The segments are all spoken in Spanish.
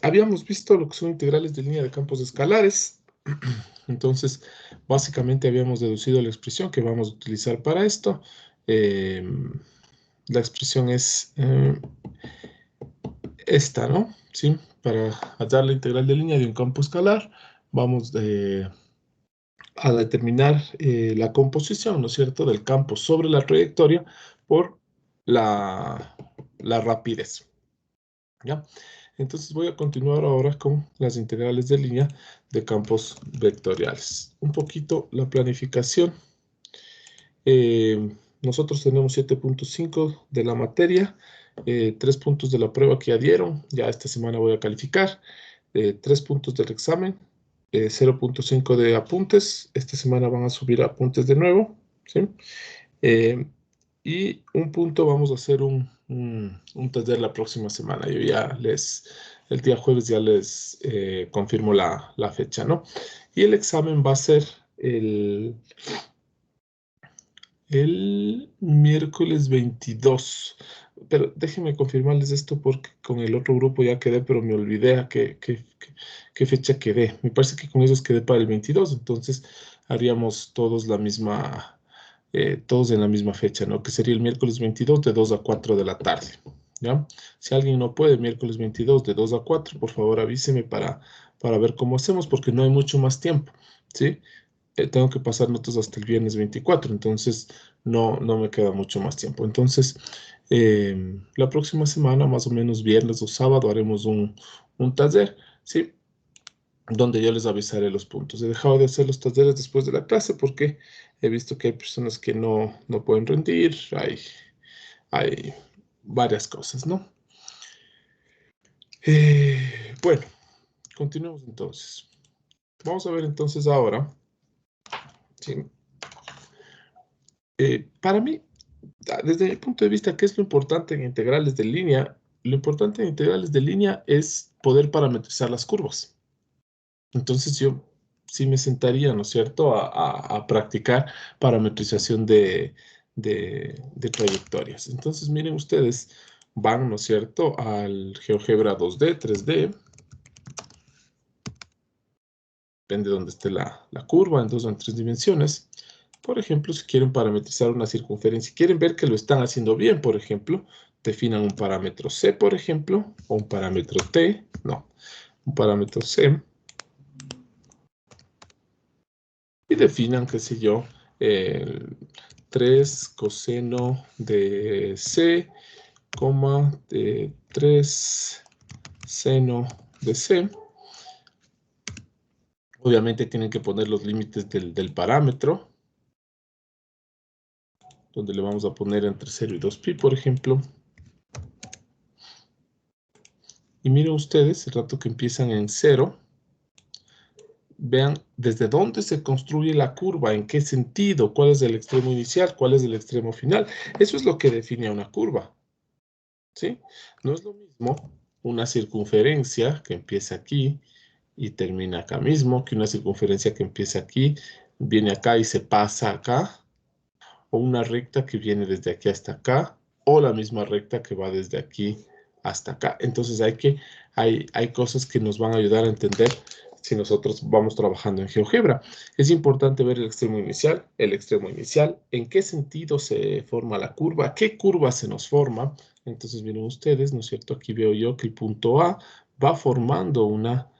habíamos visto lo que son integrales de línea de campos escalares. Entonces, básicamente habíamos deducido la expresión que vamos a utilizar para esto. La expresión es esta, ¿no? ¿Sí? Para hallar la integral de línea de un campo escalar, vamos a determinar la composición, ¿no es cierto?, del campo sobre la trayectoria por la rapidez. ¿Ya? Entonces voy a continuar ahora con las integrales de línea de campos vectoriales. Un poquito la planificación. Nosotros tenemos 7.5 de la materia, 3 puntos de la prueba que ya dieron, ya esta semana voy a calificar, 3 puntos del examen, 0.5 de apuntes, esta semana van a subir apuntes de nuevo, ¿sí? Y un punto vamos a hacer un taller la próxima semana. Yo ya el día jueves ya les confirmo la fecha, ¿no? Y el examen va a ser el miércoles 22. Pero déjenme confirmarles esto porque con el otro grupo ya quedé, pero me olvidé a qué fecha quedé. Me parece que con esos quedé para el 22, entonces haríamos todos todos en la misma fecha, ¿no? Que sería el miércoles 22 de 2 a 4 de la tarde, ¿ya? Si alguien no puede, miércoles 22 de 2 a 4, por favor avíseme para ver cómo hacemos, porque no hay mucho más tiempo, ¿sí? Tengo que pasar notas hasta el viernes 24, entonces no me queda mucho más tiempo. Entonces, la próxima semana, más o menos viernes o sábado, haremos un taller, ¿sí? Donde yo les avisaré los puntos. He dejado de hacer los talleres después de la clase porque he visto que hay personas que no pueden rendir, hay varias cosas, ¿no? Bueno, continuemos entonces. Vamos a ver entonces ahora, ¿sí? Para mí, desde mi punto de vista, ¿qué es lo importante en integrales de línea? Lo importante en integrales de línea es poder parametrizar las curvas. Entonces yo sí me sentaría, ¿no es cierto?, a practicar parametrización de trayectorias. Entonces miren ustedes, van, ¿no es cierto?, al GeoGebra 2D, 3D, depende de dónde esté la curva, entonces en 3 dimensiones. Por ejemplo, si quieren parametrizar una circunferencia, si quieren ver que lo están haciendo bien, por ejemplo, definan un parámetro C, por ejemplo, o un parámetro T, no, un parámetro C, y definan, qué sé yo, 3 coseno de C, de 3 seno de C. Obviamente tienen que poner los límites del parámetro, donde le vamos a poner entre 0 y 2pi, por ejemplo. Y miren ustedes, el rato que empiezan en 0, vean desde dónde se construye la curva, en qué sentido, cuál es el extremo inicial, cuál es el extremo final. Eso es lo que define a una curva, ¿sí? No es lo mismo una circunferencia que empieza aquí y termina acá mismo, que una circunferencia que empieza aquí, viene acá y se pasa acá, o una recta que viene desde aquí hasta acá, o la misma recta que va desde aquí hasta acá. Entonces hay cosas que nos van a ayudar a entender si nosotros vamos trabajando en GeoGebra. Es importante ver el extremo inicial, en qué sentido se forma la curva, qué curva se nos forma. Entonces miren ustedes, ¿no es cierto? Aquí veo yo que el punto A va formando una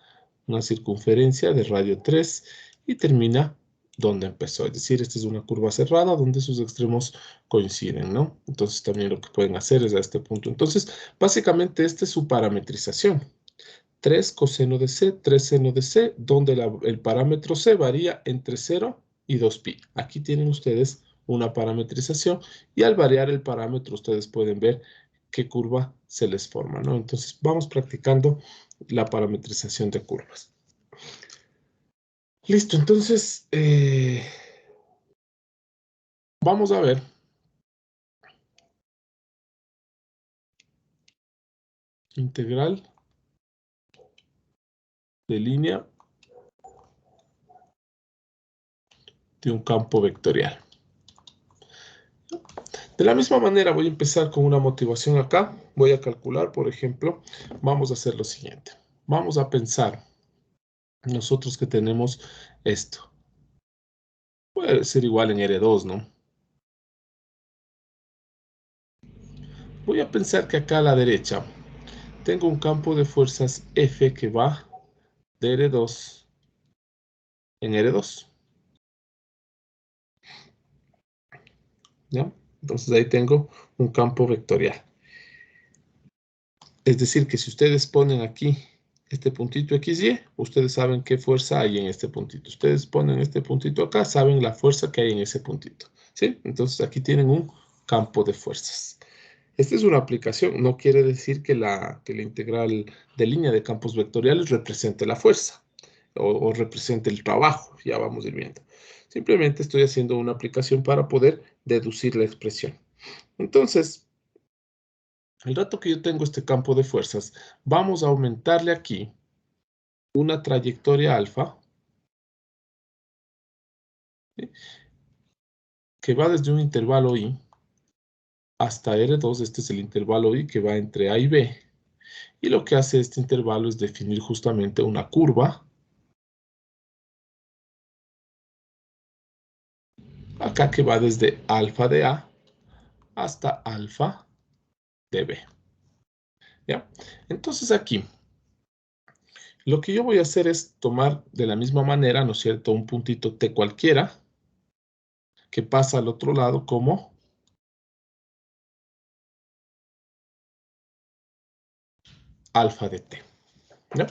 circunferencia de radio 3 y termina donde empezó. Es decir, esta es una curva cerrada donde sus extremos coinciden, ¿no? Entonces también lo que pueden hacer es a este punto. Entonces, básicamente esta es su parametrización. 3 coseno de C, 3 seno de C, donde el parámetro C varía entre 0 y 2pi. Aquí tienen ustedes una parametrización y al variar el parámetro ustedes pueden ver qué curva se les forma, ¿no? Entonces vamos practicando la parametrización de curvas. Listo, entonces vamos a ver integral de línea de un campo vectorial. De la misma manera voy a empezar con una motivación acá. Voy a calcular, por ejemplo, vamos a hacer lo siguiente. Vamos a pensar, nosotros que tenemos esto. Puede ser igual en R2, ¿no? Voy a pensar que acá a la derecha tengo un campo de fuerzas F que va de R2 en R2. ¿Ya? Entonces ahí tengo un campo vectorial. Es decir, que si ustedes ponen aquí este puntito XY, ustedes saben qué fuerza hay en este puntito. Ustedes ponen este puntito acá, saben la fuerza que hay en ese puntito. ¿Sí? Entonces aquí tienen un campo de fuerzas. Esta es una aplicación, no quiere decir que la integral de línea de campos vectoriales represente la fuerza o represente el trabajo, ya vamos a ir viendo. Simplemente estoy haciendo una aplicación para poder deducir la expresión. Entonces, el rato que yo tengo este campo de fuerzas, vamos a aumentarle aquí una trayectoria alfa, ¿sí? Que va desde un intervalo I hasta R2, este es el intervalo I que va entre A y B, y lo que hace este intervalo es definir justamente una curva, acá que va desde alfa de A hasta alfa de B, ¿ya? Entonces aquí, lo que yo voy a hacer es tomar de la misma manera, ¿no es cierto?, un puntito T cualquiera, que pasa al otro lado como alfa de T, ¿ya?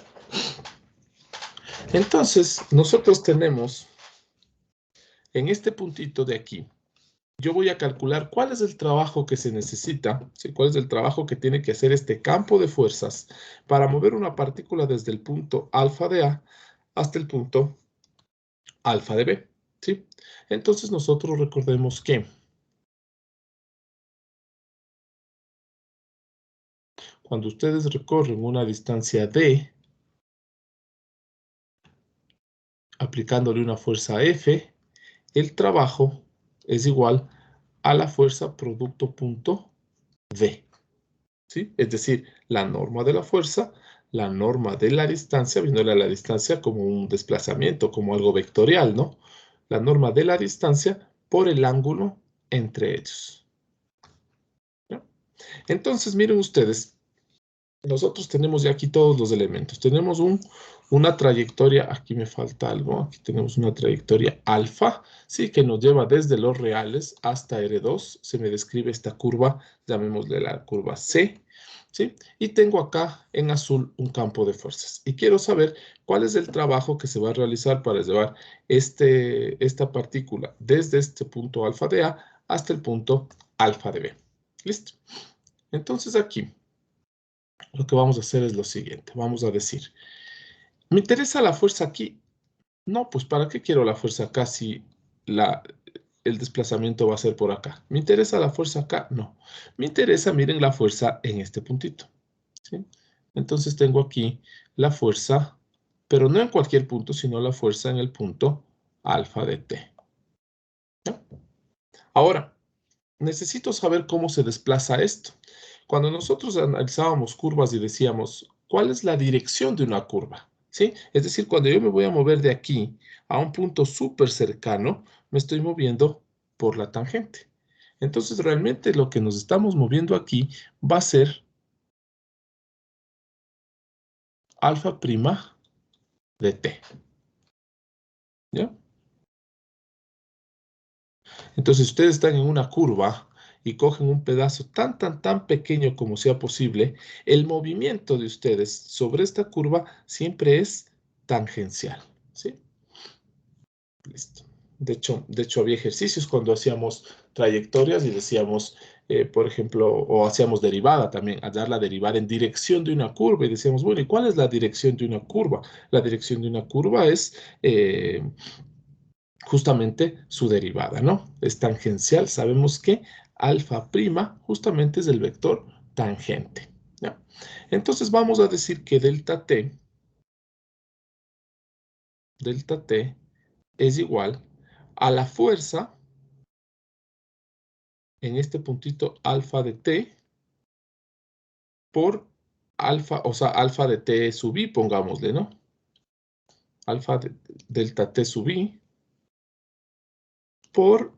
Entonces, nosotros tenemos en este puntito de aquí, yo voy a calcular cuál es el trabajo que se necesita, ¿sí? Cuál es el trabajo que tiene que hacer este campo de fuerzas para mover una partícula desde el punto alfa de A hasta el punto alfa de B, ¿sí? Entonces nosotros recordemos que cuando ustedes recorren una distancia D, aplicándole una fuerza F, el trabajo es igual a la fuerza producto punto D, ¿sí? Es decir, la norma de la fuerza, la norma de la distancia, viéndole a la distancia como un desplazamiento, como algo vectorial, ¿no? La norma de la distancia por el ángulo entre ellos, ¿no? Entonces, miren ustedes, nosotros tenemos ya aquí todos los elementos. Tenemos una trayectoria, aquí me falta algo, aquí tenemos una trayectoria alfa, ¿sí? Que nos lleva desde los reales hasta R2. Se me describe esta curva, llamémosle la curva C, ¿sí? Y tengo acá en azul un campo de fuerzas. Y quiero saber cuál es el trabajo que se va a realizar para llevar esta partícula desde este punto alfa de A hasta el punto alfa de B. ¿Listo? Entonces aquí lo que vamos a hacer es lo siguiente. Vamos a decir, ¿me interesa la fuerza aquí? No, pues ¿para qué quiero la fuerza acá si el desplazamiento va a ser por acá? ¿Me interesa la fuerza acá? No. Me interesa, miren, la fuerza en este puntito, ¿sí? Entonces tengo aquí la fuerza, pero no en cualquier punto, sino la fuerza en el punto alfa de t, ¿no? Ahora, necesito saber cómo se desplaza esto. Cuando nosotros analizábamos curvas y decíamos, ¿cuál es la dirección de una curva? ¿Sí? Es decir, cuando yo me voy a mover de aquí a un punto súper cercano, me estoy moviendo por la tangente. Entonces, realmente lo que nos estamos moviendo aquí va a ser alfa prima de t, ¿ya? Entonces, si ustedes están en una curva y cogen un pedazo tan pequeño como sea posible, el movimiento de ustedes sobre esta curva siempre es tangencial, ¿sí? Listo. De hecho, había ejercicios cuando hacíamos trayectorias y decíamos, por ejemplo, o hacíamos derivada también, hallar la derivada en dirección de una curva y decíamos, bueno, ¿y cuál es la dirección de una curva? La dirección de una curva es justamente su derivada, ¿no? Es tangencial. Sabemos que alfa prima justamente es el vector tangente, ¿ya? Entonces vamos a decir que delta T es igual a la fuerza en este puntito alfa de T por alfa, o sea, alfa de t sub i, pongámosle, ¿no? Alfa de delta t sub i por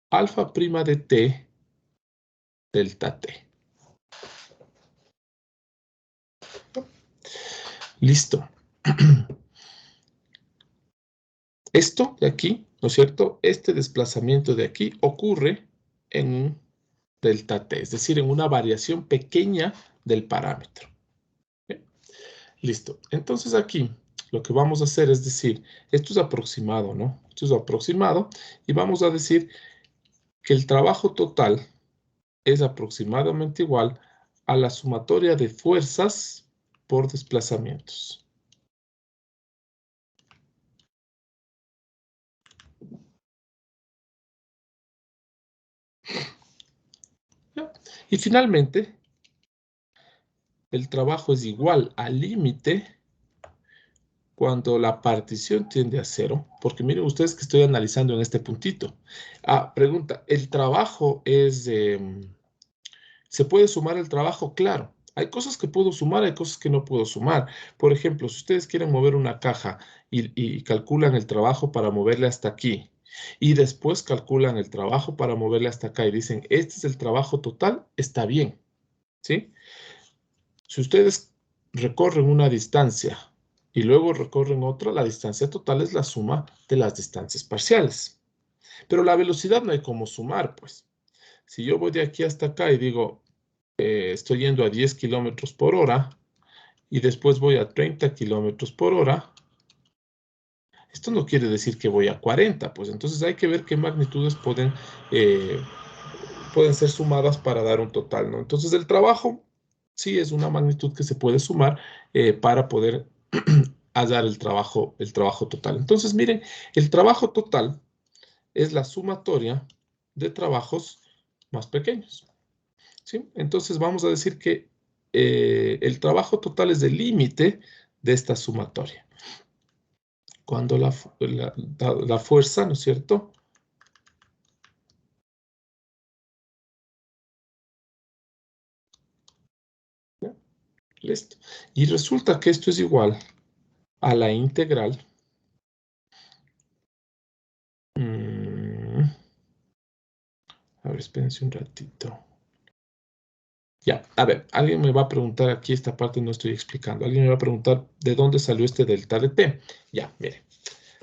alfa prima de t delta t. Listo. Esto de aquí, ¿no es cierto? Este desplazamiento de aquí ocurre en un delta t, es decir, en una variación pequeña del parámetro. ¿Bien? Listo. Entonces aquí lo que vamos a hacer es decir, esto es aproximado, ¿no? Esto es aproximado y vamos a decir que el trabajo total es aproximadamente igual a la sumatoria de fuerzas por desplazamientos. ¿Ya? Y finalmente, el trabajo es igual al límite cuando la partición tiende a 0, porque miren ustedes que estoy analizando en este puntito. Pregunta, ¿el trabajo es ¿se puede sumar el trabajo? Claro. Hay cosas que puedo sumar, hay cosas que no puedo sumar. Por ejemplo, si ustedes quieren mover una caja y calculan el trabajo para moverle hasta aquí, y después calculan el trabajo para moverle hasta acá y dicen, este es el trabajo total, está bien, ¿sí? Si ustedes recorren una distancia y luego recorren otra, la distancia total es la suma de las distancias parciales. Pero la velocidad no hay cómo sumar, pues. Si yo voy de aquí hasta acá y digo, estoy yendo a 10 kilómetros por hora y después voy a 30 kilómetros por hora, esto no quiere decir que voy a 40, pues entonces hay que ver qué magnitudes pueden ser sumadas para dar un total, ¿no? Entonces el trabajo sí es una magnitud que se puede sumar para poder hallar el trabajo total. Entonces miren, el trabajo total es la sumatoria de trabajos más pequeños, ¿sí? Entonces vamos a decir que el trabajo total es el límite de esta sumatoria. Cuando la fuerza, ¿no es cierto? ¿Ya? Listo. Y resulta que esto es igual a la integral. A ver, espérense un ratito. Ya, a ver, alguien me va a preguntar, aquí esta parte no estoy explicando. Alguien me va a preguntar de dónde salió este delta de t. Ya, mire.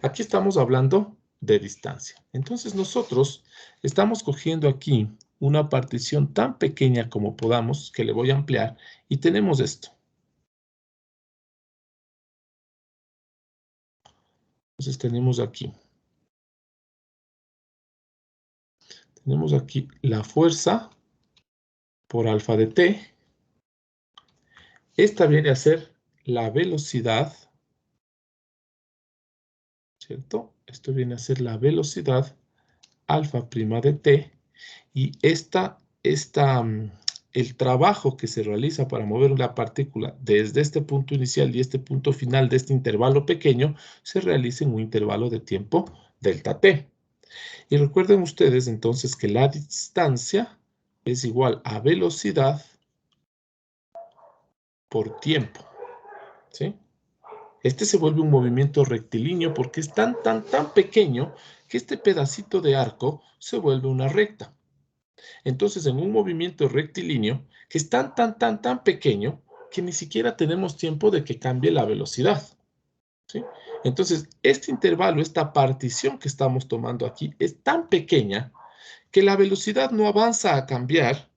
Aquí estamos hablando de distancia. Entonces nosotros estamos cogiendo aquí una partición tan pequeña como podamos, que le voy a ampliar, y tenemos esto. Entonces tenemos aquí la fuerza por alfa de t. Esta viene a ser la velocidad, ¿cierto? Esto viene a ser la velocidad alfa prima de t. Y el trabajo que se realiza para mover una partícula desde este punto inicial y este punto final de este intervalo pequeño se realiza en un intervalo de tiempo delta t. Y recuerden ustedes entonces que la distancia es igual a velocidad por tiempo, ¿sí? Este se vuelve un movimiento rectilíneo porque es tan pequeño que este pedacito de arco se vuelve una recta. Entonces, en un movimiento rectilíneo, que es tan pequeño, que ni siquiera tenemos tiempo de que cambie la velocidad, ¿sí? Entonces, este intervalo, esta partición que estamos tomando aquí, es tan pequeña que la velocidad no avanza a cambiar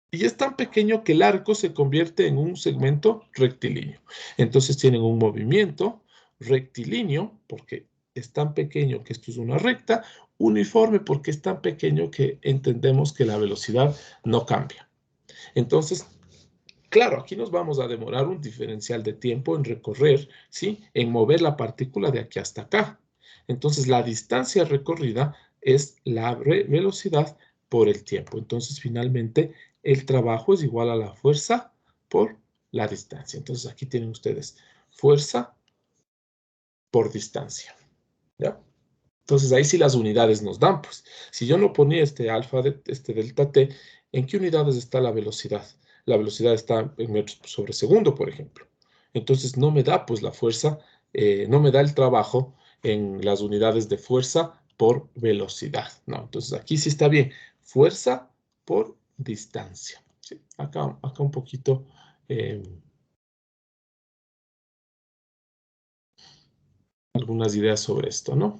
y es tan pequeño que el arco se convierte en un segmento rectilíneo. Entonces, tienen un movimiento rectilíneo, porque es tan pequeño que esto es una recta, uniforme porque es tan pequeño que entendemos que la velocidad no cambia. Entonces, claro, aquí nos vamos a demorar un diferencial de tiempo en recorrer, ¿sí? En mover la partícula de aquí hasta acá. Entonces, la distancia recorrida es la velocidad por el tiempo. Entonces, finalmente, el trabajo es igual a la fuerza por la distancia. Entonces, aquí tienen ustedes fuerza por distancia, ¿ya? Entonces ahí sí las unidades nos dan, pues. Si yo no ponía este alfa, este delta t, ¿en qué unidades está la velocidad? La velocidad está en metros sobre segundo, por ejemplo. Entonces no me da, pues, la fuerza, no me da el trabajo en las unidades de fuerza por velocidad, ¿no? Entonces aquí sí está bien. Fuerza por distancia. ¿Sí? Acá un poquito... algunas ideas sobre esto, ¿no?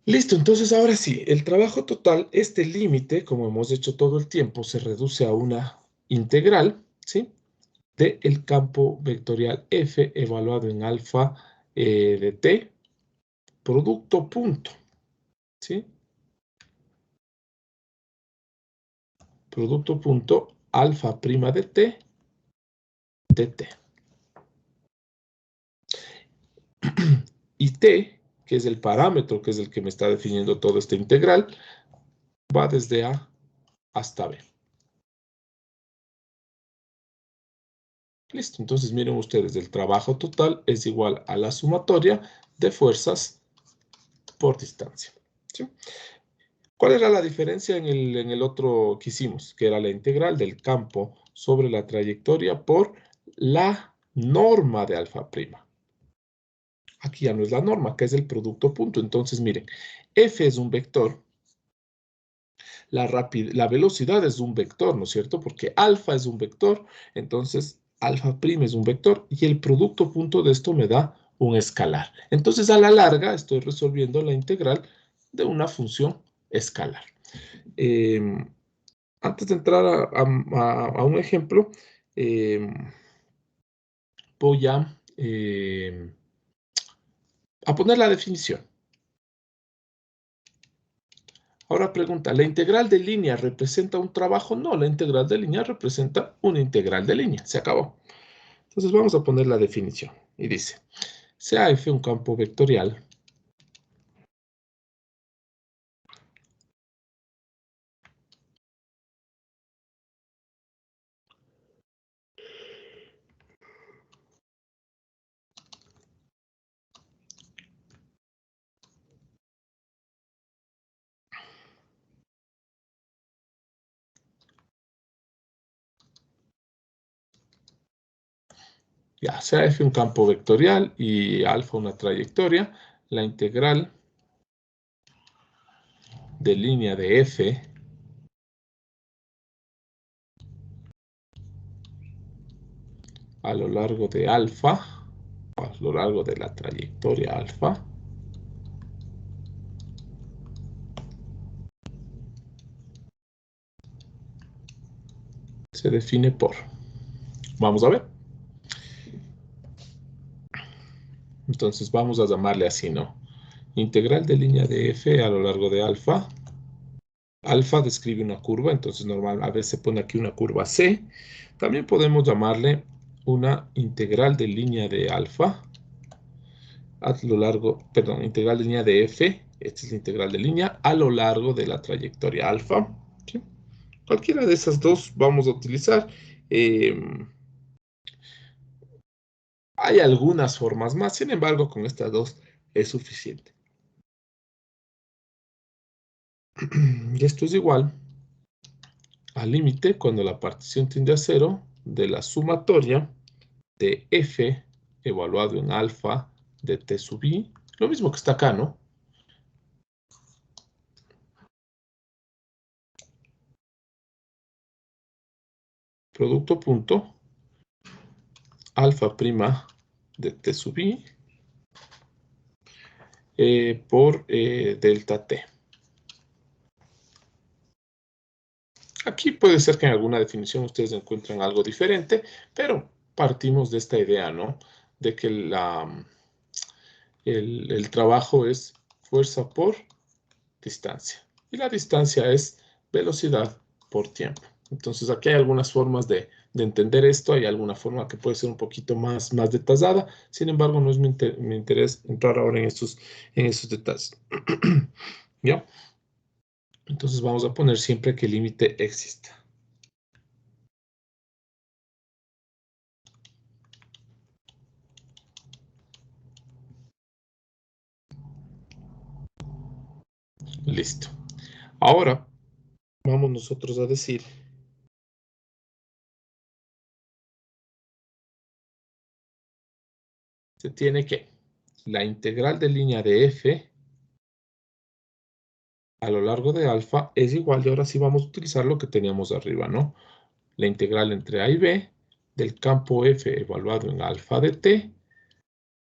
Listo, entonces ahora sí, el trabajo total, este límite, como hemos hecho todo el tiempo, se reduce a una integral, ¿sí? Del campo vectorial F evaluado en alfa de t, producto punto, ¿sí? Producto punto alfa prima de t, dt. Y t, que es el parámetro, que es el que me está definiendo toda esta integral, va desde A hasta B. Listo, entonces miren ustedes, el trabajo total es igual a la sumatoria de fuerzas por distancia. ¿Sí? ¿Cuál era la diferencia en el otro que hicimos? Que era la integral del campo sobre la trayectoria por la norma de alfa prima. Aquí ya no es la norma, que es el producto punto. Entonces miren, F es un vector, la velocidad es un vector, ¿no es cierto? Porque alfa es un vector, entonces alfa prima es un vector y el producto punto de esto me da un escalar. Entonces a la larga estoy resolviendo la integral de una función escalar. Antes de entrar a un ejemplo, voy a poner la definición. Ahora pregunta, ¿la integral de línea representa un trabajo? No, la integral de línea representa una integral de línea. Se acabó. Entonces vamos a poner la definición. Y dice, sea F un campo vectorial ya, sea F un campo vectorial y alfa una trayectoria, la integral de línea de F a lo largo de alfa, a lo largo de la trayectoria alfa, se define por. Vamos a ver. Entonces vamos a llamarle así, ¿no? Integral de línea de F a lo largo de alfa. Alfa describe una curva, entonces normal, a veces se pone aquí una curva C. También podemos llamarle una integral de línea de alfa a lo largo, perdón, integral de línea de F, esta es la integral de línea, a lo largo de la trayectoria alfa. ¿Sí? Cualquiera de esas dos vamos a utilizar. Hay algunas formas más, sin embargo, con estas dos es suficiente. Y esto es igual al límite cuando la partición tiende a cero de la sumatoria de f evaluado en alfa de t sub i, lo mismo que está acá, ¿no? Producto punto alfa prima de t sub i por delta t. Aquí puede ser que en alguna definición ustedes encuentren algo diferente, pero partimos de esta idea, ¿no? De que el trabajo es fuerza por distancia. Y la distancia es velocidad por tiempo. Entonces aquí hay algunas formas de entender esto. Hay alguna forma que puede ser un poquito más detallada. Sin embargo, no es mi interés entrar ahora en esos detalles. ¿Ya? Entonces vamos a poner siempre que el límite exista. Listo. Ahora vamos nosotros a decir se tiene que la integral de línea de f a lo largo de alfa es igual, y ahora sí vamos a utilizar lo que teníamos arriba, ¿no? La integral entre a y b del campo f evaluado en alfa de t,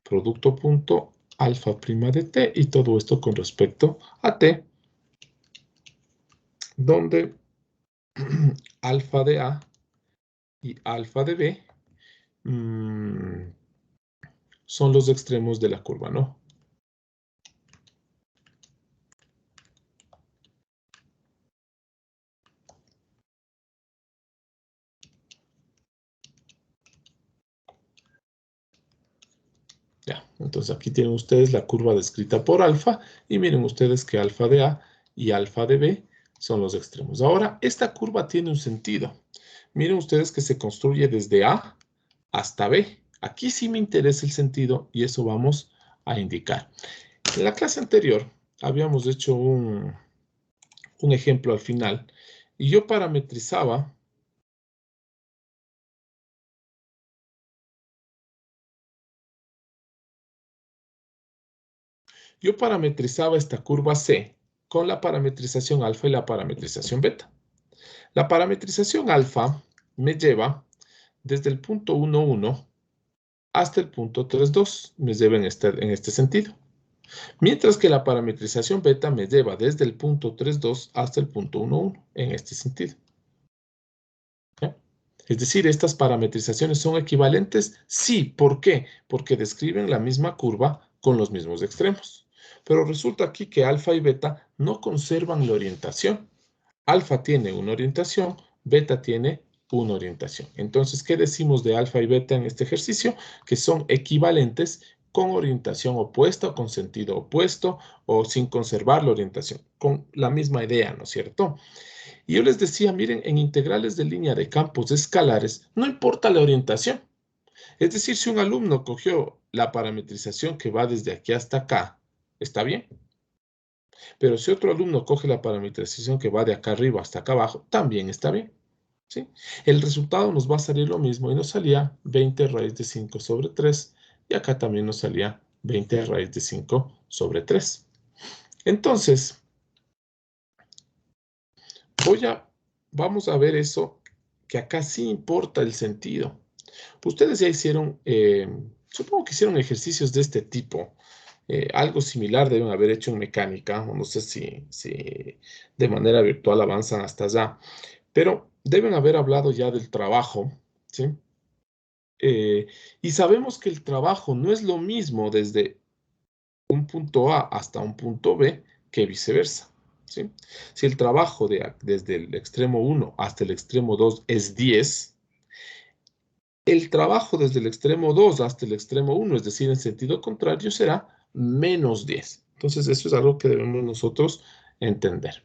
producto punto alfa prima de t, y todo esto con respecto a t, donde alfa de a y alfa de b son los extremos de la curva, ¿no? Ya, entonces aquí tienen ustedes la curva descrita por alfa, y miren ustedes que alfa de A y alfa de B son los extremos. Ahora, esta curva tiene un sentido. Miren ustedes que se construye desde A hasta B. Aquí sí me interesa el sentido y eso vamos a indicar. En la clase anterior habíamos hecho un ejemplo al final y yo parametrizaba esta curva C con la parametrización alfa y la parametrización beta. La parametrización alfa me lleva desde el punto 1, 1 hasta el punto 3, 2. Me lleva en este sentido. Mientras que la parametrización beta me lleva desde el punto 3, 2 hasta el punto 1, 1 en este sentido. ¿Ya? Es decir, estas parametrizaciones son equivalentes. Sí, ¿por qué? Porque describen la misma curva con los mismos extremos. Pero resulta aquí que alfa y beta no conservan la orientación. Alfa tiene una orientación, beta tiene una orientación. Entonces, ¿qué decimos de alfa y beta en este ejercicio? Que son equivalentes con orientación opuesta o con sentido opuesto o sin conservar la orientación, con la misma idea, ¿no es cierto? Y yo les decía, miren, en integrales de línea de campos escalares, no importa la orientación. Es decir, si un alumno cogió la parametrización que va desde aquí hasta acá, ¿está bien? Pero si otro alumno coge la parametrización que va de acá arriba hasta acá abajo, también está bien. ¿Sí? El resultado nos va a salir lo mismo y nos salía 20 raíz de 5 sobre 3 y acá también nos salía 20 raíz de 5 sobre 3. Entonces, vamos a ver eso, que acá sí importa el sentido. Ustedes ya hicieron, supongo que hicieron ejercicios de este tipo. Algo similar deben haber hecho en mecánica, o no sé si de manera virtual avanzan hasta allá, pero deben haber hablado ya del trabajo, ¿sí? Y sabemos que el trabajo no es lo mismo desde un punto A hasta un punto B que viceversa, ¿sí? Si el trabajo desde el extremo 1 hasta el extremo 2 es 10, el trabajo desde el extremo 2 hasta el extremo 1, es decir, en sentido contrario, será menos 10. Entonces, eso es algo que debemos nosotros entender,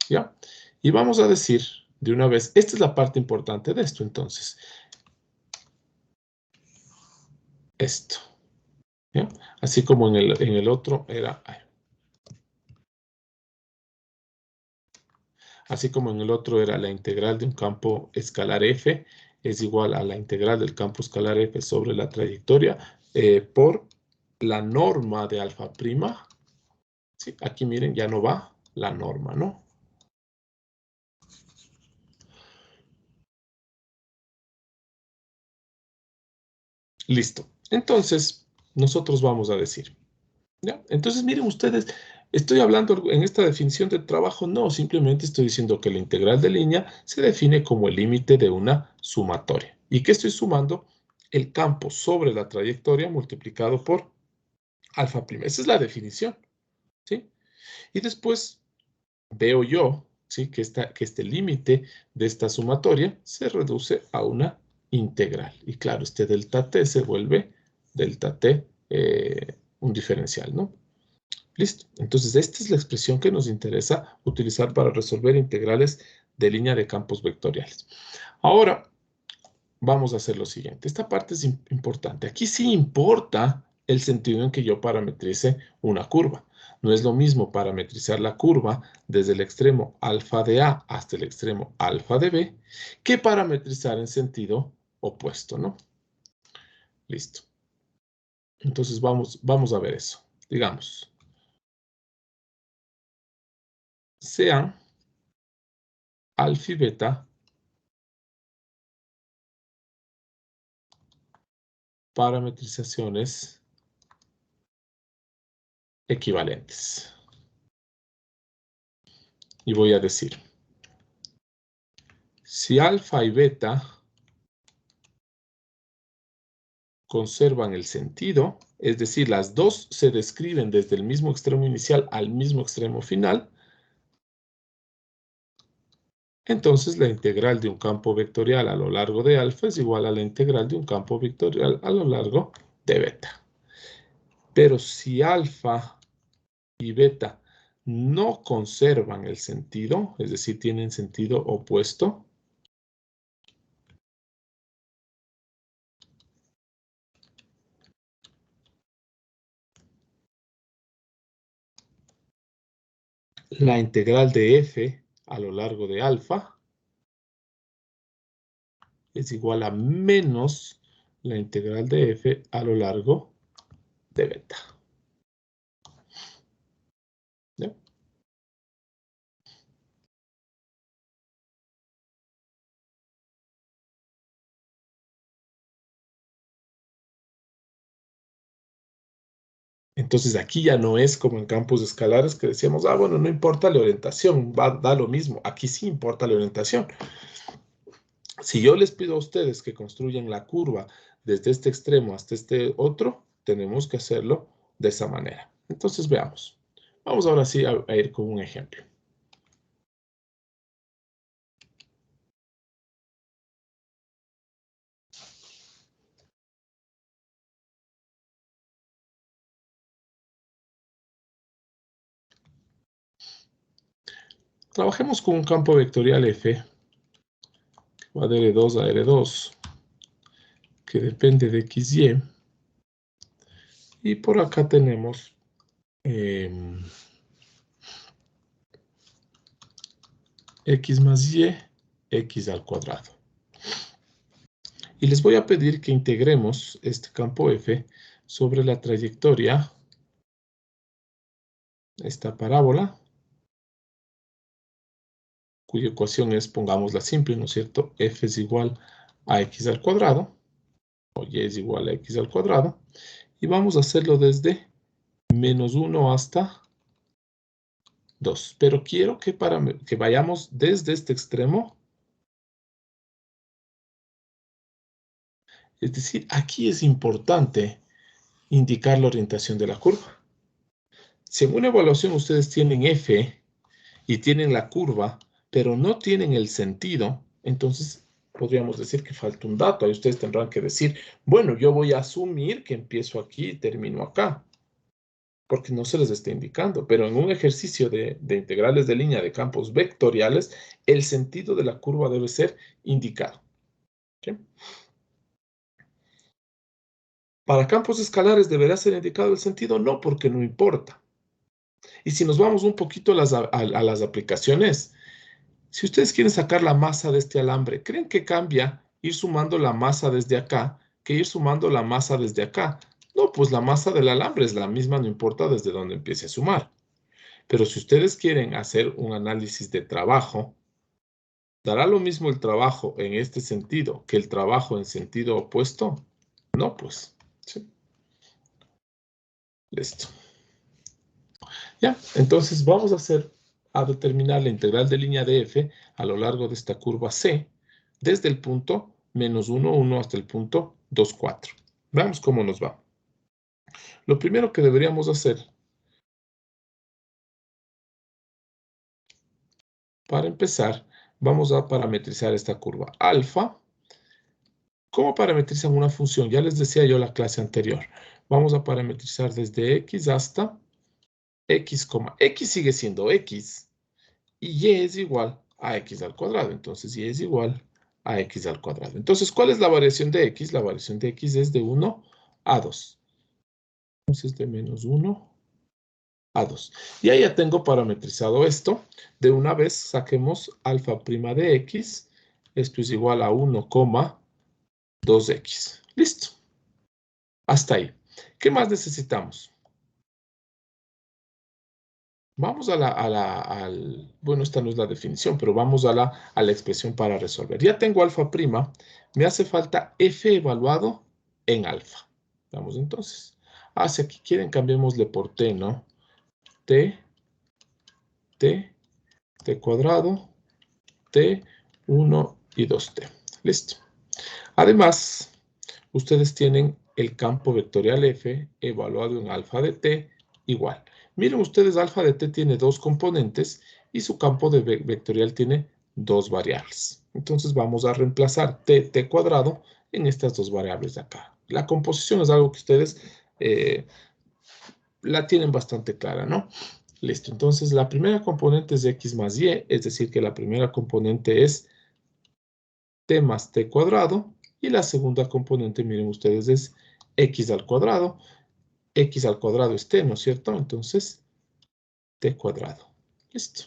¿ya? Y vamos a decir de una vez, esta es la parte importante de esto, entonces. Esto, ¿ya? Así como en el otro era... Así como en el otro era la integral de un campo escalar f es igual a la integral del campo escalar f sobre la trayectoria por la norma de alfa prima. ¿Sí? Aquí miren, ya no va la norma, ¿no? Listo. Entonces, nosotros vamos a decir, ¿ya? Entonces, miren ustedes, estoy hablando en esta definición de trabajo, no, simplemente estoy diciendo que la integral de línea se define como el límite de una sumatoria. ¿Y qué estoy sumando? El campo sobre la trayectoria multiplicado por alfa prima. Esa es la definición, ¿sí? Y después veo yo, ¿sí? Que este límite de esta sumatoria se reduce a una integral. Y claro, este delta t se vuelve delta t un diferencial, ¿no? Listo. Entonces, esta es la expresión que nos interesa utilizar para resolver integrales de línea de campos vectoriales. Ahora, vamos a hacer lo siguiente. Esta parte es importante. Aquí sí importa el sentido en que yo parametrice una curva. No es lo mismo parametrizar la curva desde el extremo alfa de A hasta el extremo alfa de B que parametrizar en sentido opuesto, ¿no? Listo. Entonces vamos a ver eso. Digamos, sean alfa y beta parametrizaciones equivalentes. Y voy a decir, si alfa y beta conservan el sentido, es decir, las dos se describen desde el mismo extremo inicial al mismo extremo final, entonces la integral de un campo vectorial a lo largo de alfa es igual a la integral de un campo vectorial a lo largo de beta. Pero si alfa y beta no conservan el sentido, es decir, tienen sentido opuesto, la integral de f a lo largo de alfa es igual a menos la integral de f a lo largo de beta. ¿Ya? Entonces aquí ya no es como en campos escalares que decíamos, ah, bueno, no importa la orientación, da lo mismo. Aquí sí importa la orientación. Si yo les pido a ustedes que construyan la curva desde este extremo hasta este otro, tenemos que hacerlo de esa manera. Entonces veamos. Vamos ahora sí a ir con un ejemplo. Trabajemos con un campo vectorial F, que va de L2 a L2, que depende de XY. Y por acá tenemos X más Y, X al cuadrado. Y les voy a pedir que integremos este campo F sobre la trayectoria, esta parábola, cuya ecuación es, pongámosla simple, ¿no es cierto? F es igual a X al cuadrado, o Y es igual a X al cuadrado, y vamos a hacerlo desde menos 1 hasta 2. Pero quiero que vayamos desde este extremo. Es decir, aquí es importante indicar la orientación de la curva. Si en una evaluación ustedes tienen F y tienen la curva, pero no tienen el sentido, entonces podríamos decir que falta un dato. Ahí ustedes tendrán que decir, bueno, yo voy a asumir que empiezo aquí y termino acá, porque no se les está indicando. Pero en un ejercicio de integrales de línea de campos vectoriales, el sentido de la curva debe ser indicado. ¿Sí? Para campos escalares, ¿deberá ser indicado el sentido? No, porque no importa. Y si nos vamos un poquito a las aplicaciones, si ustedes quieren sacar la masa de este alambre, ¿creen que cambia ir sumando la masa desde acá que ir sumando la masa desde acá? No, pues la masa del alambre es la misma, no importa desde dónde empiece a sumar. Pero si ustedes quieren hacer un análisis de trabajo, ¿dará lo mismo el trabajo en este sentido que el trabajo en sentido opuesto? No, pues. Sí. Listo. Ya, entonces vamos a determinar la integral de línea de f a lo largo de esta curva C, desde el punto menos 1, 1 hasta el punto 2, 4. Veamos cómo nos va. Lo primero que deberíamos hacer para empezar, vamos a parametrizar esta curva alfa. ¿Cómo parametrizan una función? Ya les decía yo la clase anterior. Vamos a parametrizar desde x hasta x, x sigue siendo x y y es igual a x al cuadrado. Entonces, y es igual a x al cuadrado. Entonces, ¿cuál es la variación de x? La variación de x es de 1 a 2. Entonces, de menos 1 a 2. Y ahí ya tengo parametrizado esto. De una vez saquemos alfa prima de x. Esto es igual a 1,2x. Listo. Hasta ahí. ¿Qué más necesitamos? Vamos bueno, esta no es la definición, pero vamos a la expresión para resolver. Ya tengo alfa prima, me hace falta f evaluado en alfa. Vamos entonces. Si aquí quieren, cambiémosle por t, ¿no? T cuadrado, t, 1 y 2t. Listo. Además, ustedes tienen el campo vectorial f evaluado en alfa de t igual. Miren ustedes, alfa de t tiene dos componentes y su campo vectorial tiene dos variables. Entonces vamos a reemplazar t cuadrado en estas dos variables de acá. La composición es algo que ustedes la tienen bastante clara, ¿no? Listo, entonces la primera componente es x más y, es decir que la primera componente es t más t cuadrado, y la segunda componente, miren ustedes, es x al cuadrado. X al cuadrado es t, ¿no es cierto? Entonces, t cuadrado. Listo.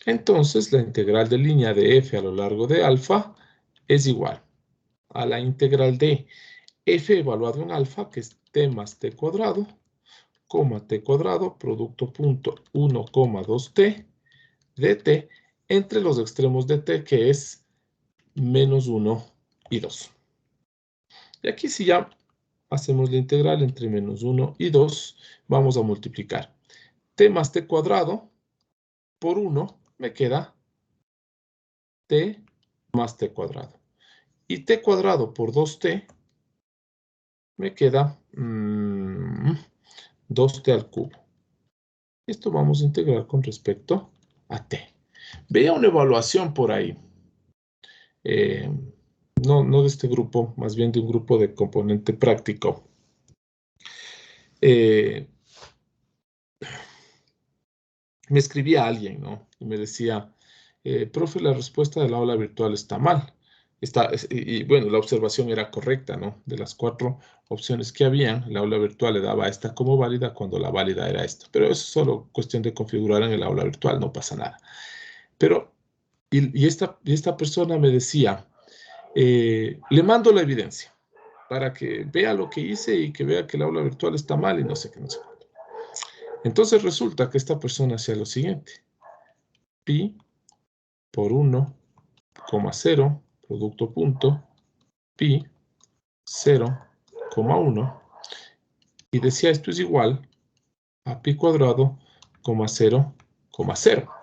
Entonces, la integral de línea de f a lo largo de alfa es igual a la integral de f evaluado en alfa, que es t más t cuadrado, t cuadrado, producto punto 1,2t de t entre los extremos de t, que es menos 1 y 2. Y aquí si ya hacemos la integral entre menos 1 y 2, vamos a multiplicar t más t cuadrado por 1, me queda t más t cuadrado. Y t cuadrado por 2t, me queda 2t al cubo. Esto vamos a integrar con respecto a t. Vea una evaluación por ahí. No de este grupo, más bien de un grupo de componente práctico. Me escribía alguien, ¿no? Y me decía, profe, la respuesta del aula virtual está mal. Y bueno, la observación era correcta, ¿no? De las 4 opciones que habían, el aula virtual le daba esta como válida cuando la válida era esta. Pero eso es solo cuestión de configurar en el aula virtual, no pasa nada. Pero, esta persona me decía, le mando la evidencia para que vea lo que hice y que vea que el aula virtual está mal y no sé qué, no sé cuánto. Entonces resulta que esta persona hacía lo siguiente. Pi por 1,0, producto punto, pi 0,1, y decía esto es igual a pi cuadrado, 0,0.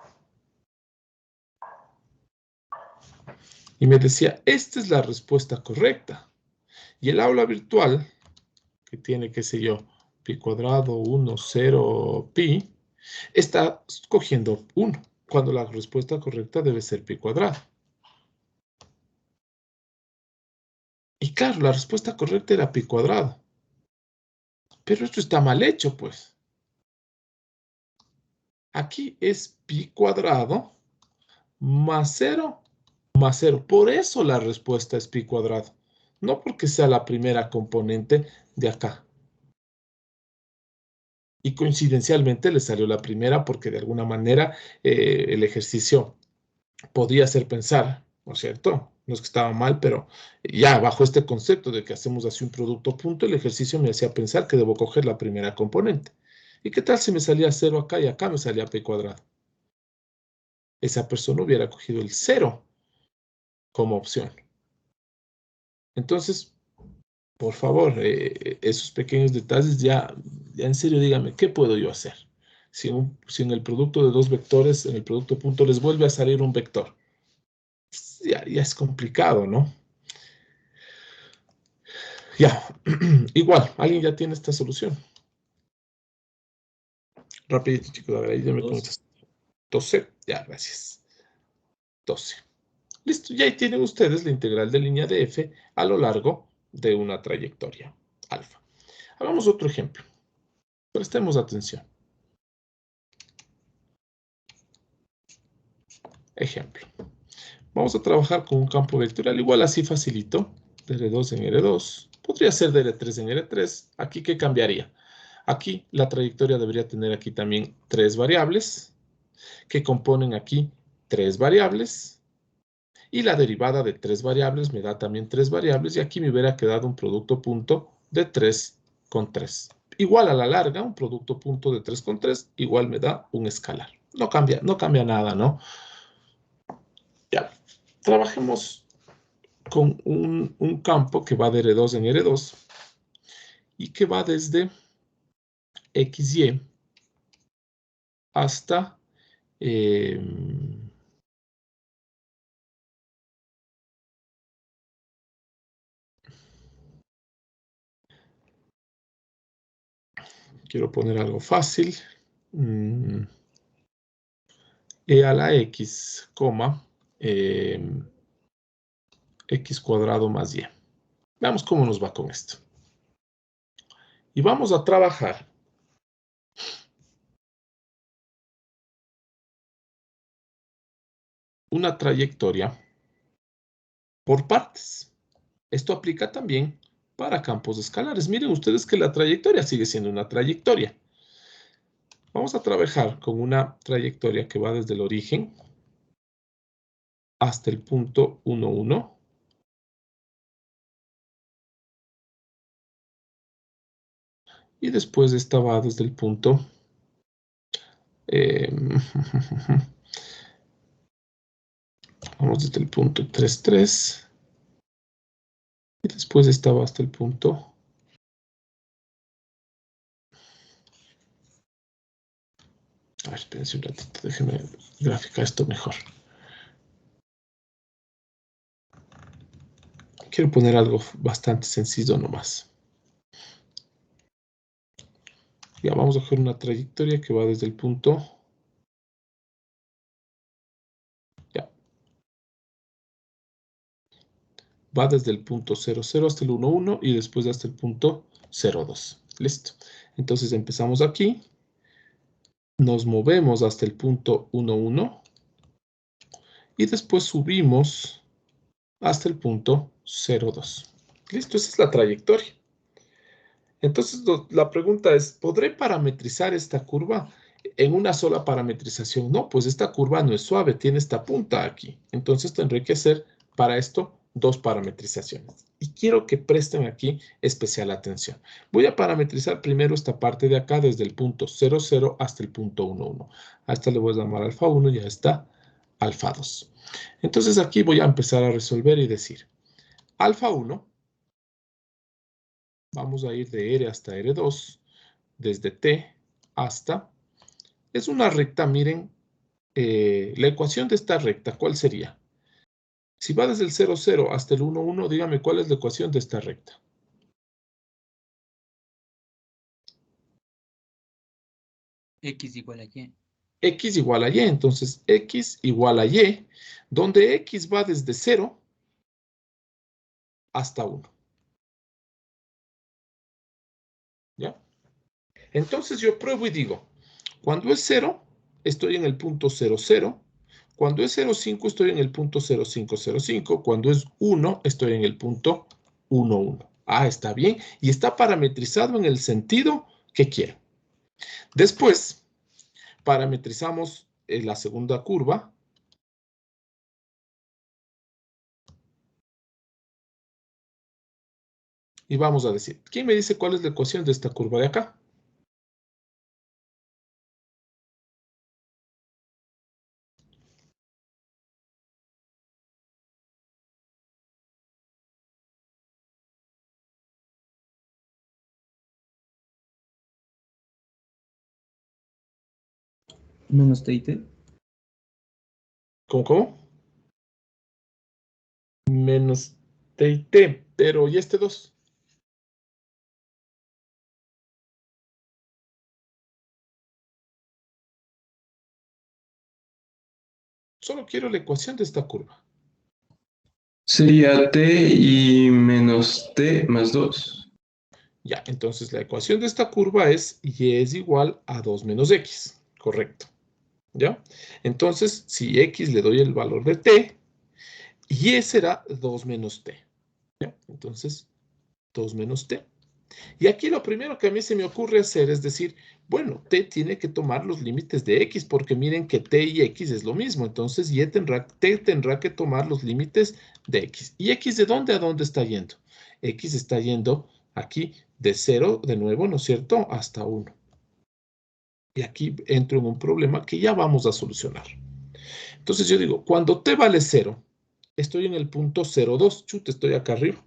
Y me decía, esta es la respuesta correcta. Y el aula virtual, que tiene, qué sé yo, pi cuadrado, 1, 0, pi, está cogiendo 1, cuando la respuesta correcta debe ser pi cuadrado. Y claro, la respuesta correcta era pi cuadrado. Pero esto está mal hecho, pues. Aquí es pi cuadrado más 0 más 0. Por eso la respuesta es pi cuadrado. No porque sea la primera componente de acá. Y coincidencialmente le salió la primera porque de alguna manera el ejercicio podría hacer pensar, ¿no es cierto? No es que estaba mal, pero ya bajo este concepto de que hacemos así un producto punto, el ejercicio me hacía pensar que debo coger la primera componente. ¿Y qué tal si me salía 0 acá y acá me salía pi cuadrado? Esa persona hubiera cogido el 0 como opción. Entonces, por favor, esos pequeños detalles ya en serio díganme, ¿qué puedo yo hacer? Si en el producto de dos vectores, en el producto punto, les vuelve a salir un vector. Ya es complicado, ¿no? Ya, igual, alguien ya tiene esta solución. Rapidito, chicos, a ver, ahí ya me preguntas. 12, ya, gracias. 12. Listo, y ahí tienen ustedes la integral de línea de f a lo largo de una trayectoria alfa. Hagamos otro ejemplo. Prestemos atención. Ejemplo. Vamos a trabajar con un campo vectorial igual así facilito. R2 en R2, Podría ser de R3 en R3. ¿Aquí qué cambiaría? Aquí la trayectoria debería tener aquí también 3 variables, que componen aquí 3 variables. Y la derivada de 3 variables me da también 3 variables. Y aquí me hubiera quedado un producto punto de 3 con 3. Igual a la larga, un producto punto de 3 con 3, igual me da un escalar. No cambia nada, ¿no? Ya, trabajemos con un campo que va de R2 en R2 y que va desde XY hasta quiero poner algo fácil. E a la X, X cuadrado más Y. Veamos cómo nos va con esto. Y vamos a trabajar una trayectoria por partes. Esto aplica también para campos escalares. Miren ustedes que la trayectoria sigue siendo una trayectoria. Vamos a trabajar con una trayectoria que va desde el origen hasta el punto 1, 1. Y después esta va desde el punto... vamos desde el punto 3, 3. Y después esta va hasta el punto... A ver, espérense un ratito, déjenme graficar esto mejor. Quiero poner algo bastante sencillo nomás. Ya vamos a coger una trayectoria que va desde el punto... Ya. Va desde el punto 0, 0 hasta el 1, 1 y después hasta el punto 0, 2. Listo. Entonces empezamos aquí. Nos movemos hasta el punto 1, 1. Y después subimos hasta el punto 0, 2. Listo, esa es la trayectoria. Entonces la pregunta es, ¿podré parametrizar esta curva en una sola parametrización? No, pues esta curva no es suave, tiene esta punta aquí. Entonces tendré que hacer para esto 2 parametrizaciones. Y quiero que presten aquí especial atención. Voy a parametrizar primero esta parte de acá desde el punto 0, 0 hasta el punto 1, 1. A esta le voy a llamar alfa 1 y a esta alfa 2. Entonces aquí voy a empezar a resolver y decir, alfa 1, vamos a ir de R hasta R2, desde T hasta, es una recta, miren, la ecuación de esta recta, ¿cuál sería? Si va desde el 0, 0 hasta el 1, 1, dígame cuál es la ecuación de esta recta. X igual a Y. X igual a Y, entonces X igual a Y, donde X va desde 0 hasta 1. ¿Ya? Entonces yo pruebo y digo, cuando es 0, estoy en el punto 0, 0. Cuando es 0,5, estoy en el punto 0,505. Cuando es 1, estoy en el punto 1, 1. Ah, está bien. Y está parametrizado en el sentido que quiero. Después, parametrizamos la segunda curva. Y vamos a decir, ¿quién me dice cuál es la ecuación de esta curva de acá? Menos T y T. ¿Cómo, cómo? Menos T y T, pero ¿y este 2? Solo quiero la ecuación de esta curva. Sería t y menos t más 2. Ya, entonces la ecuación de esta curva es y es igual a 2 menos x. Correcto. ¿Ya? Entonces, si x le doy el valor de t, y será 2 menos t. ¿Ya? Entonces, 2 menos t. Y aquí lo primero que a mí se me ocurre hacer es decir, bueno, t tiene que tomar los límites de x, porque miren que t y x es lo mismo. Entonces, t tendrá que tomar los límites de x. ¿Y x de dónde a dónde está yendo? X está yendo aquí de 0, de nuevo, ¿no es cierto?, hasta 1. Y aquí entro en un problema que ya vamos a solucionar. Entonces yo digo, cuando t vale 0, estoy en el punto 0,2. Chute, estoy acá arriba.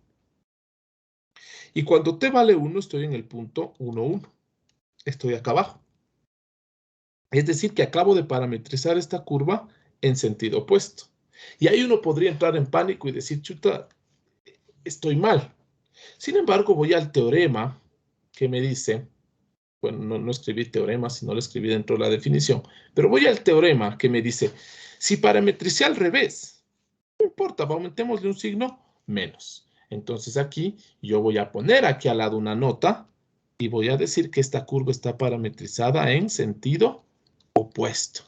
Y cuando t vale 1, estoy en el punto 1,1. Estoy acá abajo. Es decir, que acabo de parametrizar esta curva en sentido opuesto. Y ahí uno podría entrar en pánico y decir, chuta, estoy mal. Sin embargo, voy al teorema que me dice, bueno, no escribí teorema, sino lo escribí dentro de la definición, pero voy al teorema que me dice, si parametricé al revés, no importa, aumentémosle un signo, menos. Entonces aquí yo voy a poner aquí al lado una nota y voy a decir que esta curva está parametrizada en sentido opuesto.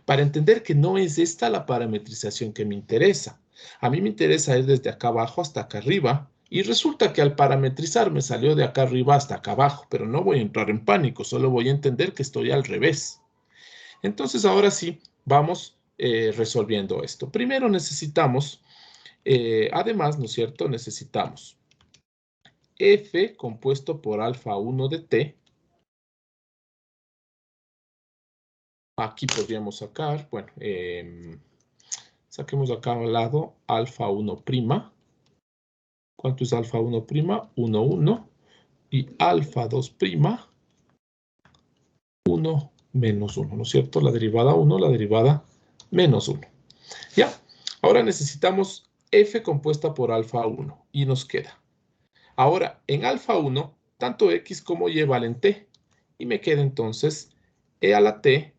Para entender que no es esta la parametrización que me interesa. A mí me interesa ir desde acá abajo hasta acá arriba. Y resulta que al parametrizar me salió de acá arriba hasta acá abajo. Pero no voy a entrar en pánico, solo voy a entender que estoy al revés. Entonces ahora sí, vamos resolviendo esto. Primero necesitamos, además, ¿no es cierto? Necesitamos f compuesto por alfa 1 de t. Aquí podríamos sacar, bueno, saquemos acá al lado alfa 1 prima. ¿Cuánto es alfa 1 prima? 1, 1. Y alfa 2 prima, 1 menos 1, ¿no es cierto? La derivada 1, la derivada menos 1. ¿Ya? Ahora necesitamos f compuesta por alfa 1 y nos queda. Ahora, en alfa 1, tanto x como y valen t. Y me queda entonces e a la t,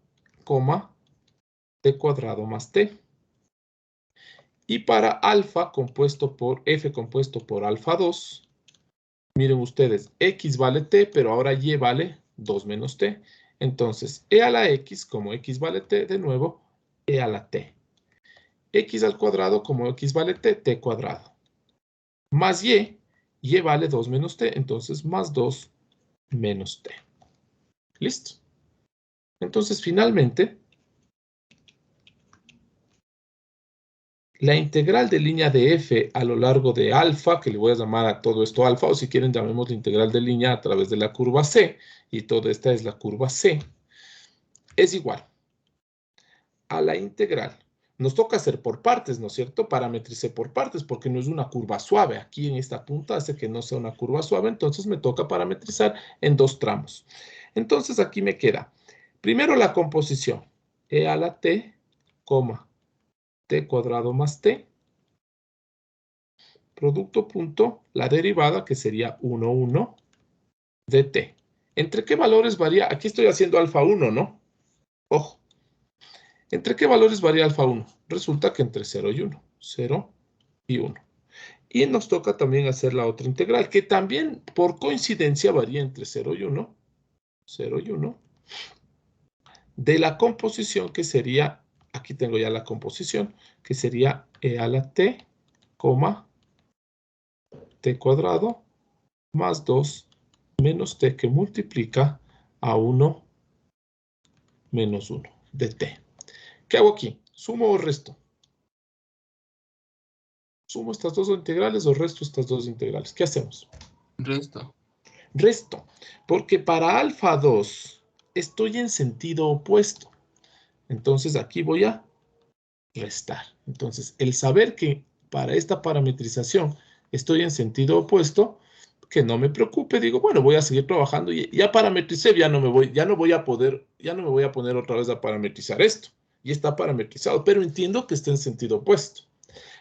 t cuadrado más t. Y para alfa compuesto por f compuesto por alfa 2, miren ustedes, x vale t, pero ahora y vale 2 menos t. Entonces, e a la x, como x vale t, de nuevo, e a la t. X al cuadrado, como x vale t, t cuadrado. Más y vale 2 menos t, entonces más 2 menos t. ¿Listo? Entonces, finalmente, la integral de línea de f a lo largo de alfa, que le voy a llamar a todo esto alfa, o si quieren llamemos la integral de línea a través de la curva c, y toda esta es la curva c, es igual a la integral. Nos toca hacer por partes, ¿no es cierto? Parametricé por partes porque no es una curva suave. Aquí en esta punta hace que no sea una curva suave, entonces me toca parametrizar en 2 tramos. Entonces aquí me queda, primero la composición, e a la t, t cuadrado más t, producto punto, la derivada que sería 1, 1 de t. ¿Entre qué valores varía? Aquí estoy haciendo alfa 1, ¿no? Ojo. ¿Entre qué valores varía alfa 1? Resulta que entre 0 y 1. 0 y 1. Y nos toca también hacer la otra integral, que también por coincidencia varía entre 0 y 1. 0 y 1. De la composición que sería, aquí tengo ya la composición, que sería e a la t, t cuadrado, más 2 menos t, que multiplica a 1 menos 1 de t. ¿Qué hago aquí? ¿Sumo o resto? ¿Sumo estas dos integrales o resto estas dos integrales? ¿Qué hacemos? Resto. Resto, porque para alfa 2 estoy en sentido opuesto. Entonces aquí voy a restar. Entonces, el saber que para esta parametrización estoy en sentido opuesto, que no me preocupe, digo, bueno, voy a seguir trabajando y ya parametricé, ya no me voy a poner otra vez a parametrizar esto. Y está parametrizado, pero entiendo que está en sentido opuesto.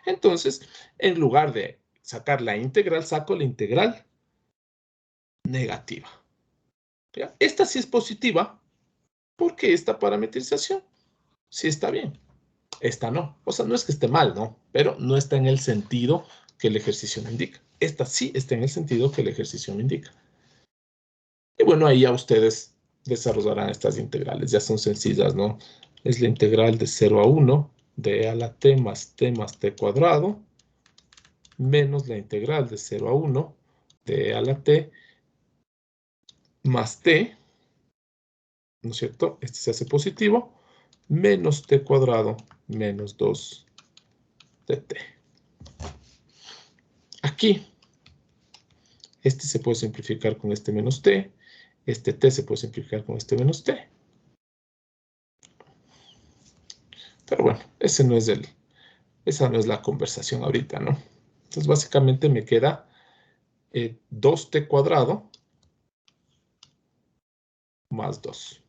Entonces, en lugar de sacar la integral, saco la integral negativa. ¿Ya? Esta sí es positiva, porque esta parametrización sí está bien. Esta no. O sea, no es que esté mal, ¿no? Pero no está en el sentido que el ejercicio me indica. Esta sí está en el sentido que el ejercicio me indica. Y bueno, ahí ya ustedes desarrollarán estas integrales. Ya son sencillas, ¿no? Es la integral de 0 a 1 de e a la t más t cuadrado menos la integral de 0 a 1 de e a la t más t, ¿no es cierto? Este se hace positivo, menos t cuadrado menos 2 de t. Aquí, este se puede simplificar con este menos t, este t se puede simplificar con este menos t. Pero bueno, esa no es la conversación ahorita, ¿no? Entonces, básicamente me queda 2t cuadrado más 2.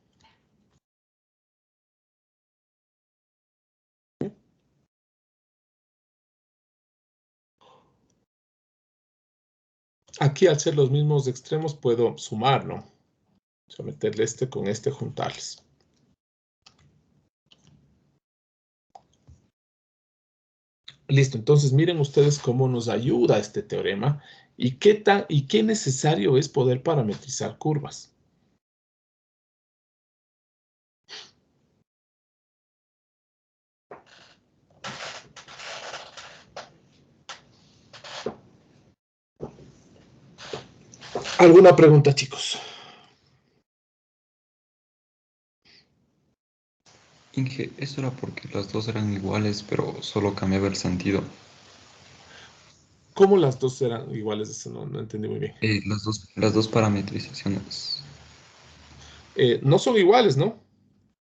Aquí, al ser los mismos extremos, puedo sumar, ¿no? O sea, meterle este con este, juntarles. Listo, entonces miren ustedes cómo nos ayuda este teorema y qué necesario es poder parametrizar curvas. ¿Alguna pregunta, chicos? Inge, eso era porque las dos eran iguales, pero solo cambiaba el sentido. ¿Cómo las dos eran iguales? Eso no entendí muy bien. Las dos parametrizaciones. No son iguales, ¿no?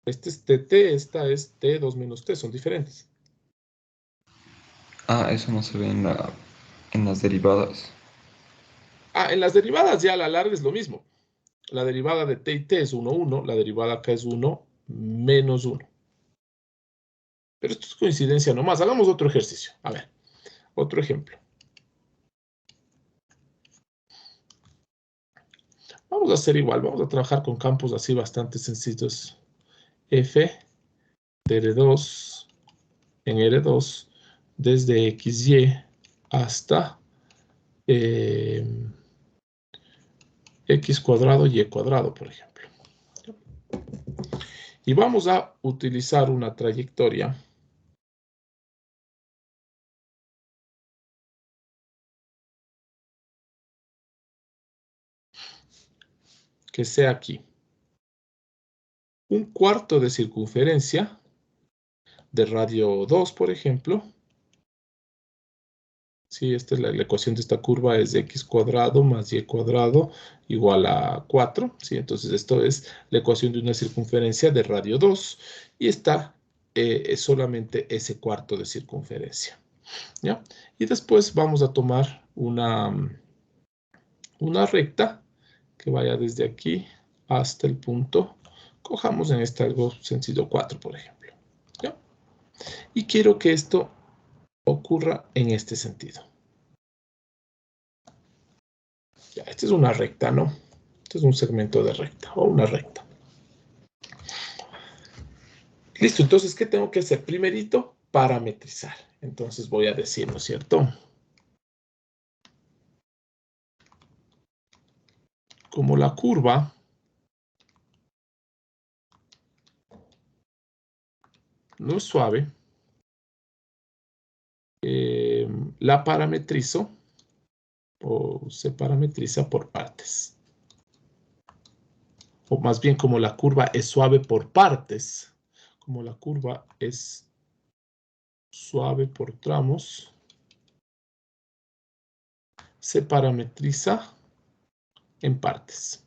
Este es TT, esta es T2 menos T, son diferentes. Ah, eso no se ve en las derivadas. Ah, en las derivadas ya a la larga es lo mismo. La derivada de T y T es 1, 1, la derivada acá es 1 menos 1. Pero esto es coincidencia nomás. Hagamos otro ejercicio. A ver, otro ejemplo. Vamos a hacer igual, vamos a trabajar con campos así bastante sencillos. F de R2 en R2 desde XY hasta X cuadrado Y cuadrado, por ejemplo. Y vamos a utilizar una trayectoria que sea aquí. Un cuarto de circunferencia de radio 2, por ejemplo. Sí, esta es la ecuación de esta curva, es de x cuadrado más y cuadrado igual a 4. ¿Sí? Entonces esto es la ecuación de una circunferencia de radio 2 y está solamente ese cuarto de circunferencia. ¿Ya? Y después vamos a tomar una recta que vaya desde aquí hasta el punto. Cojamos en este algo sencillo 4, por ejemplo. ¿Ya? Y quiero que esto ocurra en este sentido. Ya, esta es una recta, ¿no? Este es un segmento de recta o una recta. Listo, entonces, ¿qué tengo que hacer? Primerito, parametrizar. Entonces voy a decir, ¿no es cierto? Como la curva no es suave, la parametrizo o se parametriza por partes. O más bien, como la curva es suave por partes, como la curva es suave por tramos, se parametriza en partes.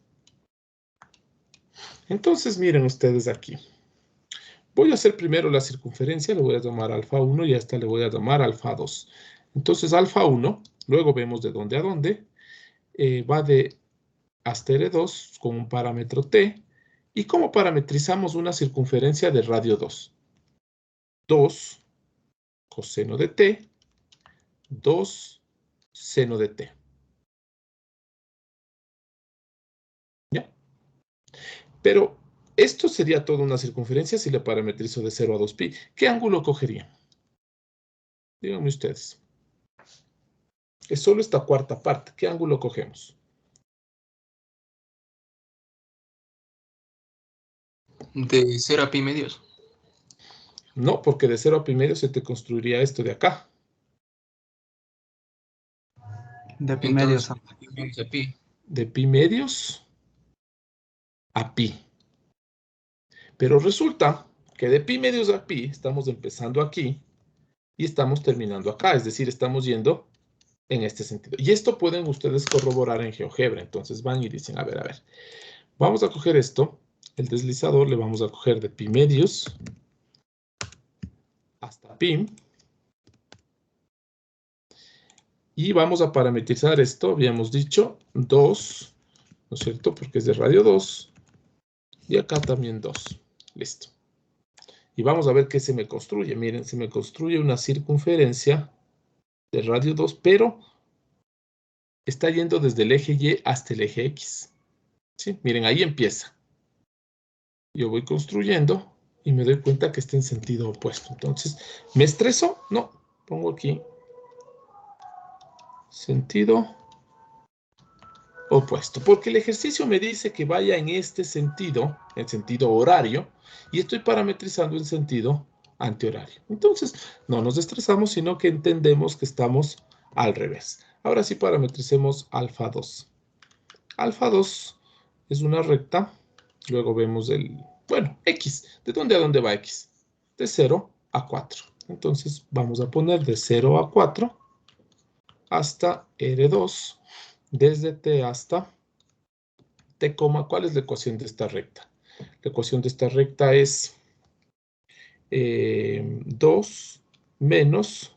Entonces, miren ustedes aquí. Voy a hacer primero la circunferencia, le voy a llamar alfa 1 y a esta le voy a llamar alfa 2. Entonces, alfa 1, luego vemos de dónde a dónde, va de hasta R2 con un parámetro t. ¿Y cómo parametrizamos una circunferencia de radio 2? 2 coseno de t, 2 seno de t. ¿Ya? Pero esto sería toda una circunferencia si le parametrizo de 0 a 2pi. ¿Qué ángulo cogería? Díganme ustedes. Es solo esta cuarta parte. ¿Qué ángulo cogemos? De 0 a pi medios. No, porque de 0 a pi medio se te construiría esto de acá. De pi medios Entonces, aquí vamos a pi. De pi medios a pi. Pero resulta que de pi medios a pi estamos empezando aquí y estamos terminando acá. Es decir, estamos yendo en este sentido. Y esto pueden ustedes corroborar en GeoGebra. Entonces van y dicen, a ver. Vamos a coger esto. El deslizador le vamos a coger de pi medios hasta pi. Y vamos a parametrizar esto. Habíamos dicho 2, ¿no es cierto? Porque es de radio 2. Y acá también 2. Listo. Y vamos a ver qué se me construye. Miren, se me construye una circunferencia de radio 2, pero está yendo desde el eje Y hasta el eje X. ¿Sí? Miren, ahí empieza. Yo voy construyendo y me doy cuenta que está en sentido opuesto. Entonces, ¿me estreso? No. Pongo aquí sentido opuesto, porque el ejercicio me dice que vaya en este sentido, en sentido horario, y estoy parametrizando en sentido antihorario. Entonces, no nos estresamos, sino que entendemos que estamos al revés. Ahora sí parametricemos alfa 2. Alfa 2 es una recta, luego vemos X. ¿De dónde a dónde va X? De 0 a 4. Entonces, vamos a poner de 0 a 4 hasta R2, desde T hasta T, ¿cuál es la ecuación de esta recta? La ecuación de esta recta es 2 menos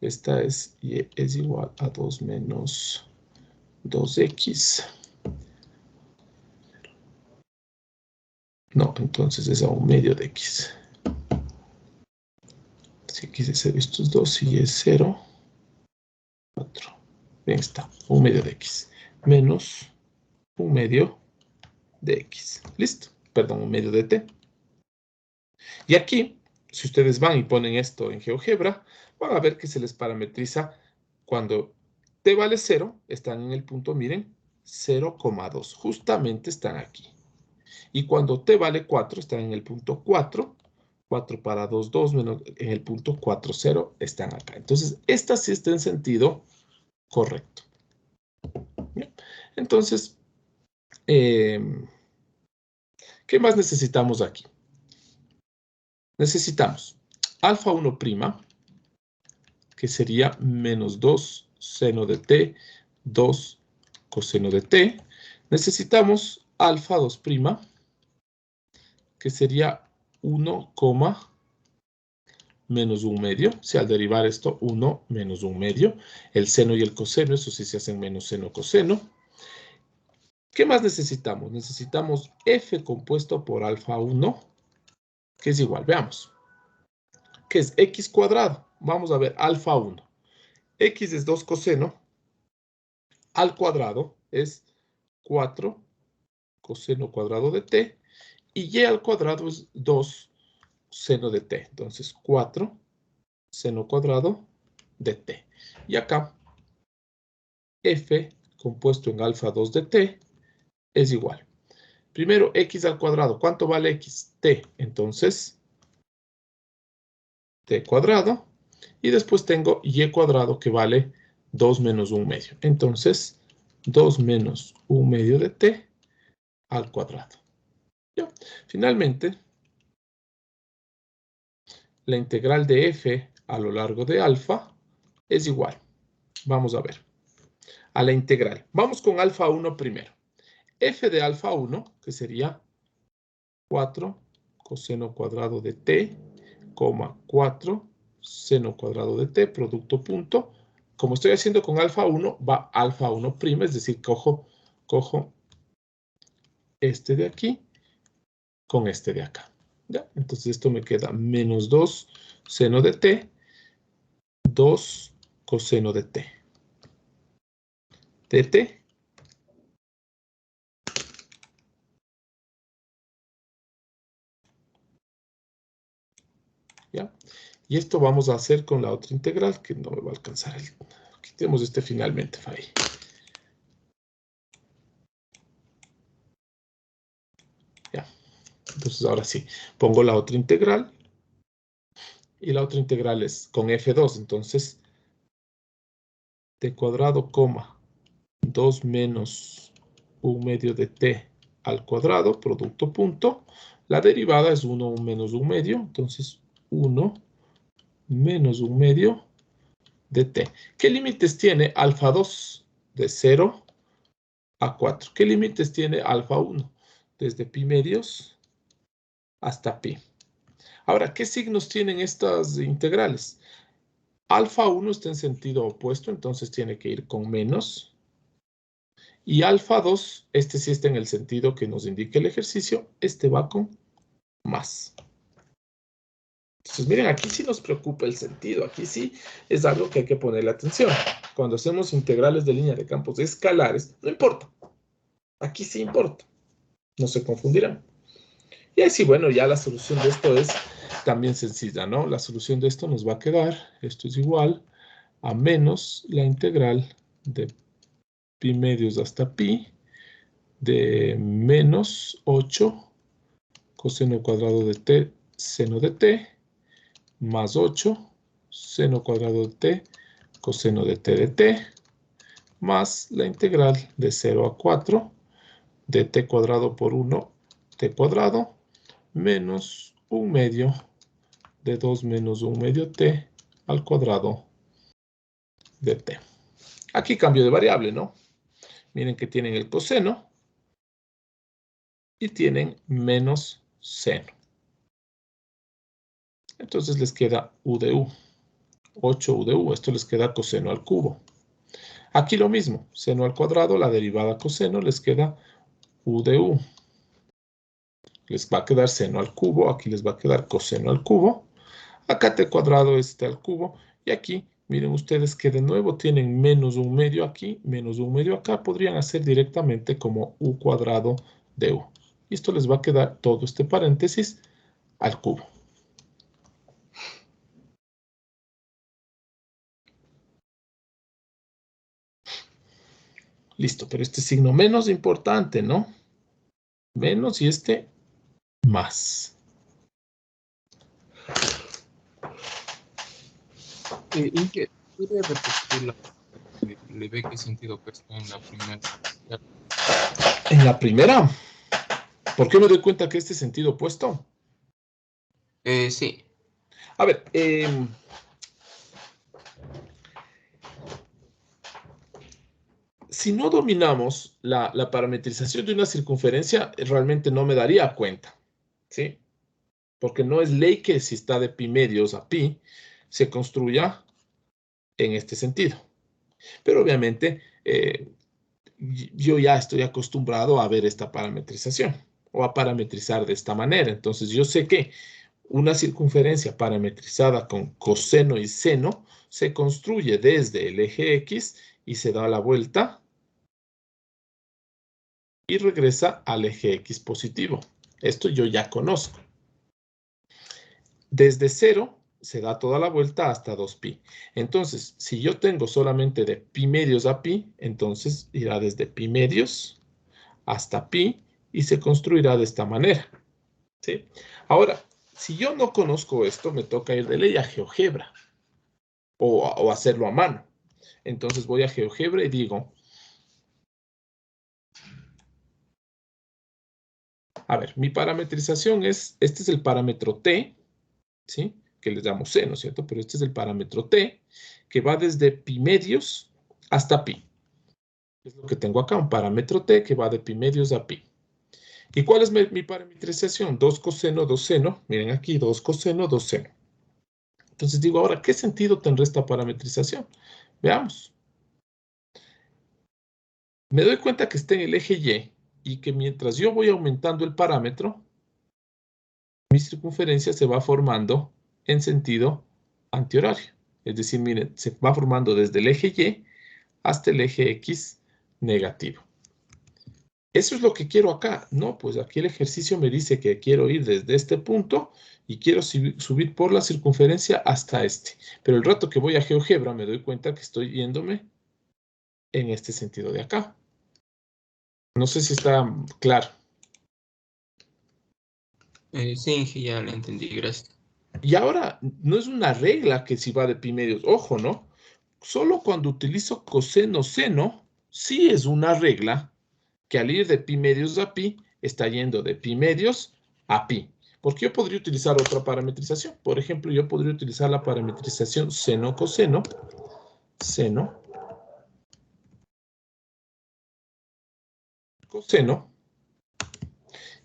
esta es igual a 2 menos 2x. No, entonces es a 1/2 de x. Si x es 0, esto es 2 y es 0, 4. Bien está, 1/2 de x. Menos 1/2 de x. Listo. Perdón, 1/2 de t. Y aquí, si ustedes van y ponen esto en GeoGebra, van a ver que se les parametriza cuando t vale 0, están en el punto, miren, 0,2. Justamente están aquí. Y cuando t vale 4, están en el punto 4. 4 para 2, 2, menos en el punto 4, 0, están acá. Entonces, esta sí está en sentido correcto. ¿Bien? Entonces, ¿qué más necesitamos aquí? Necesitamos alfa 1', que sería menos 2 seno de t, 2 coseno de t. Necesitamos alfa 2', que sería 1, menos 1/2. Si al derivar esto, 1 menos 1/2. El seno y el coseno, eso sí se hacen menos seno coseno. ¿Qué más necesitamos? Necesitamos f compuesto por alfa 1, que es igual, veamos, que es x cuadrado. Vamos a ver, alfa 1. X es 2 coseno, al cuadrado es 4 coseno cuadrado de t, y y al cuadrado es 2 seno de t. Entonces, 4 seno cuadrado de t. Y acá, f compuesto en alfa 2 de t es igual. Primero, x al cuadrado. ¿Cuánto vale x? T. Entonces, t cuadrado. Y después tengo y cuadrado que vale 2 menos 1/2. Entonces, 2 menos 1/2 de t al cuadrado. ¿Ya? Finalmente, la integral de f a lo largo de alfa es igual. Vamos a ver. A la integral. Vamos con alfa 1 primero. F de alfa 1, que sería 4 coseno cuadrado de t, 4 seno cuadrado de t, producto punto. Como estoy haciendo con alfa 1, va alfa 1', es decir, cojo este de aquí con este de acá. ¿Ya? Entonces esto me queda menos 2 seno de t, 2 coseno de t. dt. ¿Ya? Y esto vamos a hacer con la otra integral, que no me va a alcanzar. Quitemos este finalmente, Fabi. Ya. Entonces ahora sí, pongo la otra integral, y la otra integral es con f2. Entonces, t cuadrado, 2 menos 1 medio de t al cuadrado, producto punto. La derivada es 1 menos 1 medio. Entonces, 1 menos 1 medio de t. ¿Qué límites tiene alfa 2? De 0 a 4. ¿Qué límites tiene alfa 1? Desde pi medios hasta pi. Ahora, ¿qué signos tienen estas integrales? Alfa 1 está en sentido opuesto, entonces tiene que ir con menos. Y alfa 2, este sí está en el sentido que nos indica el ejercicio, este va con más. Entonces, miren, aquí sí nos preocupa el sentido. Aquí sí es algo que hay que ponerle atención. Cuando hacemos integrales de línea de campos escalares, no importa. Aquí sí importa. No se confundirán. Y así, bueno, ya la solución de esto es también sencilla, ¿no? La solución de esto nos va a quedar, esto es igual a menos la integral de pi medios hasta pi de menos 8 coseno cuadrado de t seno de t más 8 seno cuadrado de t coseno de t más la integral de 0 a 4 de t cuadrado por 1 t cuadrado menos 1 medio de 2 menos 1 medio t al cuadrado de t. Aquí cambio de variable, ¿no? Miren que tienen el coseno y tienen menos seno. Entonces les queda u de u. 8u de u. Esto les queda coseno al cubo. Aquí lo mismo. Seno al cuadrado, la derivada coseno, les queda u de u. Les va a quedar seno al cubo. Aquí les va a quedar coseno al cubo. Acá t cuadrado es t al cubo. Y aquí, miren ustedes que de nuevo tienen menos 1 medio aquí, menos 1 medio acá. Podrían hacer directamente como u cuadrado de u. Y esto les va a quedar todo este paréntesis al cubo. Listo, pero este signo menos importante, ¿no? Menos y este más. Inge, ¿puede repetir le ve qué sentido opuesto en la primera? En la primera, ¿por qué me doy cuenta que este sentido opuesto? Sí. A ver, si no dominamos la parametrización de una circunferencia, realmente no me daría cuenta, ¿sí? Porque no es ley que si está de pi medios a pi, se construya en este sentido. Pero obviamente, yo ya estoy acostumbrado a ver esta parametrización o a parametrizar de esta manera. Entonces, yo sé que una circunferencia parametrizada con coseno y seno se construye desde el eje X y se da la vuelta y regresa al eje X positivo. Esto yo ya conozco. Desde 0 se da toda la vuelta hasta 2pi. Entonces, si yo tengo solamente de pi medios a pi, entonces irá desde pi medios hasta pi y se construirá de esta manera, ¿sí? Ahora, si yo no conozco esto, me toca ir de ley a GeoGebra o hacerlo a mano. Entonces voy a GeoGebra y digo, a ver, mi parametrización es, este es el parámetro t, ¿sí? Que le llamo c, ¿no es cierto? Pero este es el parámetro t, que va desde pi medios hasta pi. Es lo que tengo acá, un parámetro t que va de pi medios a pi. ¿Y cuál es mi parametrización? 2 coseno, 2 seno. Miren aquí, 2 coseno, 2 seno. Entonces digo, ahora, ¿qué sentido tendrá esta parametrización? Veamos. Me doy cuenta que está en el eje Y y que mientras yo voy aumentando el parámetro, mi circunferencia se va formando en sentido antihorario. Es decir, miren, se va formando desde el eje Y hasta el eje X negativo. Eso es lo que quiero acá. No, pues aquí el ejercicio me dice que quiero ir desde este punto y quiero subir por la circunferencia hasta este. Pero el rato que voy a GeoGebra me doy cuenta que estoy yéndome en este sentido de acá. No sé si está claro. Sí, Inge, ya lo entendí, gracias. Y ahora, no es una regla que si va de pi medios. Ojo, ¿no? Solo cuando utilizo coseno seno, sí es una regla que al ir de pi medios a pi, está yendo de pi medios a pi. Porque yo podría utilizar otra parametrización. Por ejemplo, yo podría utilizar la parametrización seno-coseno. Seno. Coseno.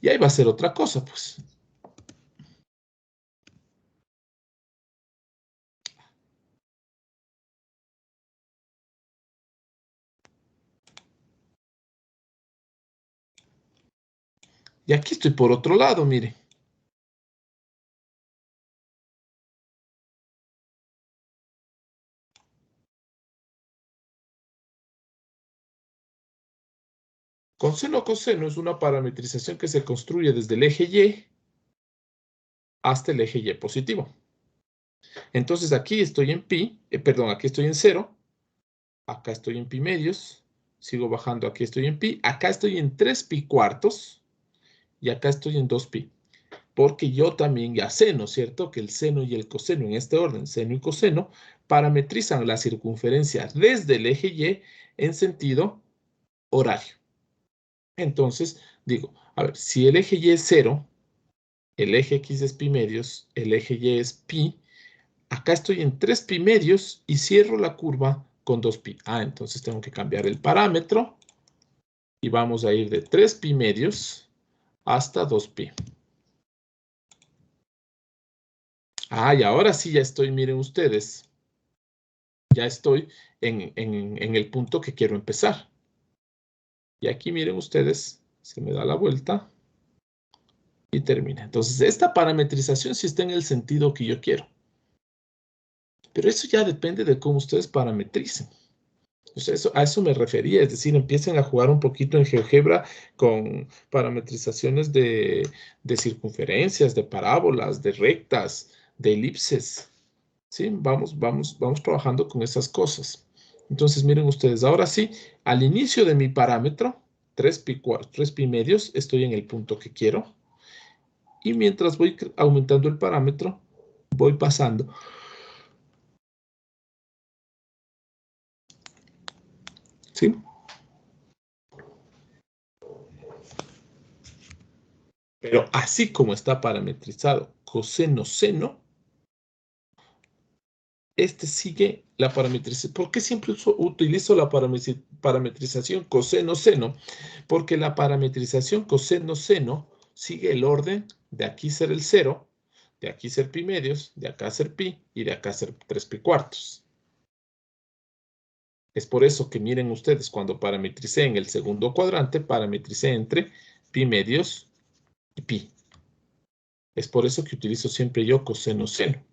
Y ahí va a ser otra cosa, pues. Y aquí estoy por otro lado, mire. Con seno-coseno es una parametrización que se construye desde el eje Y hasta el eje Y positivo. Entonces aquí estoy en pi, perdón, aquí estoy en 0, acá estoy en pi medios, sigo bajando, aquí estoy en pi, acá estoy en 3 pi cuartos y acá estoy en 2 pi. Porque yo también ya sé, ¿no es cierto?, que el seno y el coseno en este orden, seno y coseno, parametrizan la circunferencia desde el eje Y en sentido horario. Entonces, digo, a ver, si el eje Y es 0, el eje X es pi medios, el eje Y es pi, acá estoy en 3 pi medios y cierro la curva con 2 pi. Ah, entonces tengo que cambiar el parámetro y vamos a ir de 3 pi medios hasta 2 pi. Ah, y ahora sí ya estoy, miren ustedes, ya estoy en el punto que quiero empezar. Y aquí miren ustedes, se me da la vuelta y termina. Entonces, esta parametrización sí está en el sentido que yo quiero. Pero eso ya depende de cómo ustedes parametricen. Entonces, a eso me refería, es decir, empiecen a jugar un poquito en GeoGebra con parametrizaciones de circunferencias, de parábolas, de rectas, de elipses. ¿Sí? Vamos trabajando con esas cosas. Entonces, miren ustedes, ahora sí, al inicio de mi parámetro, 3 pi medios, estoy en el punto que quiero. Y mientras voy aumentando el parámetro, voy pasando. ¿Sí? Pero así como está parametrizado coseno-seno, este sigue la parametrización. ¿Por qué siempre utilizo la parametrización coseno-seno? Porque la parametrización coseno-seno sigue el orden de aquí ser el 0, de aquí ser pi medios, de acá ser pi y de acá ser 3 pi cuartos. Es por eso que miren ustedes, cuando parametricé en el segundo cuadrante, parametricé entre pi medios y pi. Es por eso que utilizo siempre yo coseno-seno.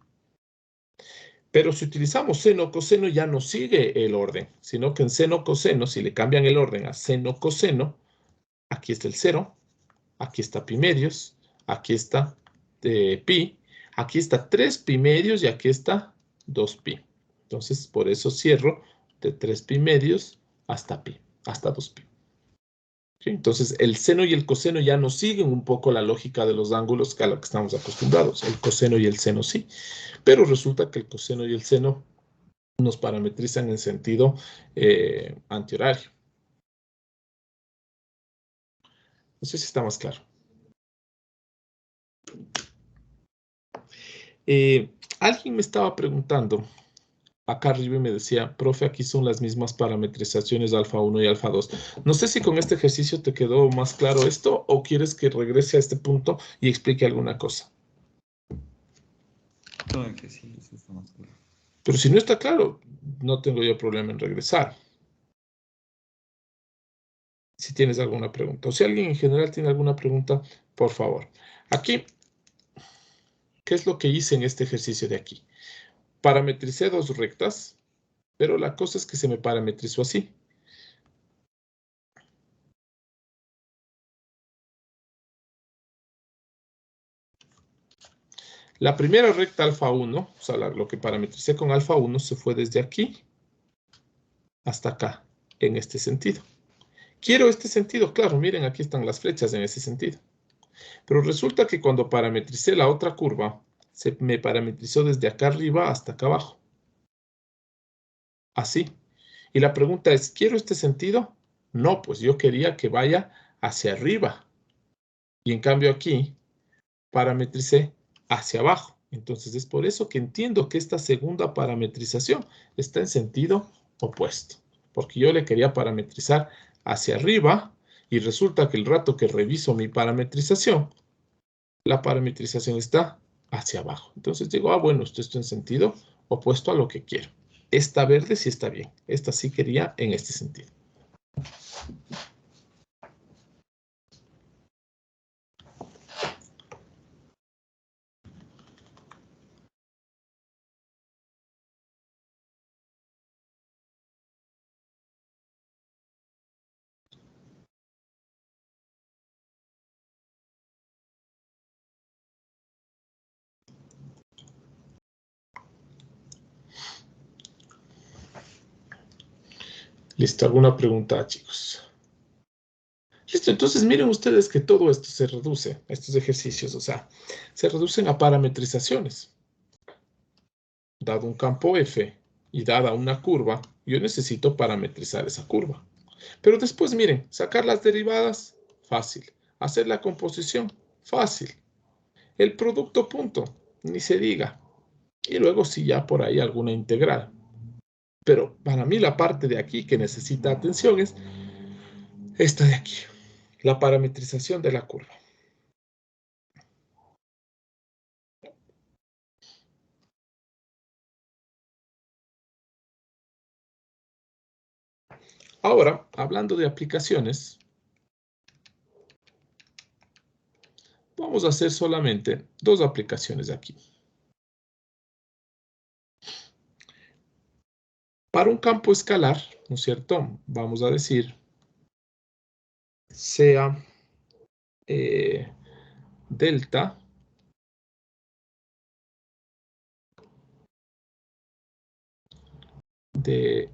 Pero si utilizamos seno-coseno ya no sigue el orden, sino que en seno-coseno, si le cambian el orden a seno-coseno, aquí está el 0, aquí está pi medios, aquí está pi, aquí está 3 pi medios y aquí está 2 pi. Entonces, por eso cierro de 3 pi medios hasta pi, hasta 2 pi. ¿Sí? Entonces, el seno y el coseno ya no siguen un poco la lógica de los ángulos a lo que estamos acostumbrados. El coseno y el seno sí. Pero resulta que el coseno y el seno nos parametrizan en sentido antihorario. No sé si está más claro. Alguien me estaba preguntando, acá arriba me decía, profe, aquí son las mismas parametrizaciones alfa 1 y alfa 2. No sé si con este ejercicio te quedó más claro esto o quieres que regrese a este punto y explique alguna cosa. No, que sí, eso está más claro. Pero si no está claro, no tengo yo problema en regresar. Si tienes alguna pregunta. O si alguien en general tiene alguna pregunta, por favor. Aquí, ¿qué es lo que hice en este ejercicio de aquí? Parametricé dos rectas, pero la cosa es que se me parametrizó así. La primera recta alfa 1, o sea, lo que parametricé con alfa 1 se fue desde aquí hasta acá, en este sentido. Quiero este sentido, claro, miren, aquí están las flechas en ese sentido. Pero resulta que cuando parametricé la otra curva, se me parametrizó desde acá arriba hasta acá abajo. Así. Y la pregunta es, ¿quiero este sentido? No, pues yo quería que vaya hacia arriba. Y en cambio aquí parametricé hacia abajo. Entonces es por eso que entiendo que esta segunda parametrización está en sentido opuesto. Porque yo le quería parametrizar hacia arriba y resulta que el rato que reviso mi parametrización, la parametrización está hacia abajo. Entonces digo, bueno, esto está en sentido opuesto a lo que quiero. Esta verde sí está bien. Esta sí quería en este sentido. Listo, ¿alguna pregunta, chicos? Listo, entonces miren ustedes que todo esto se reduce, estos ejercicios, o sea, se reducen a parametrizaciones. Dado un campo F y dada una curva, yo necesito parametrizar esa curva. Pero después, miren, sacar las derivadas, fácil. Hacer la composición, fácil. El producto punto, ni se diga. Y luego sí ya por ahí alguna integral. Pero para mí la parte de aquí que necesita atención es esta de aquí, la parametrización de la curva. Ahora, hablando de aplicaciones, vamos a hacer solamente dos aplicaciones aquí. Para un campo escalar, ¿no es cierto? Vamos a decir, sea delta de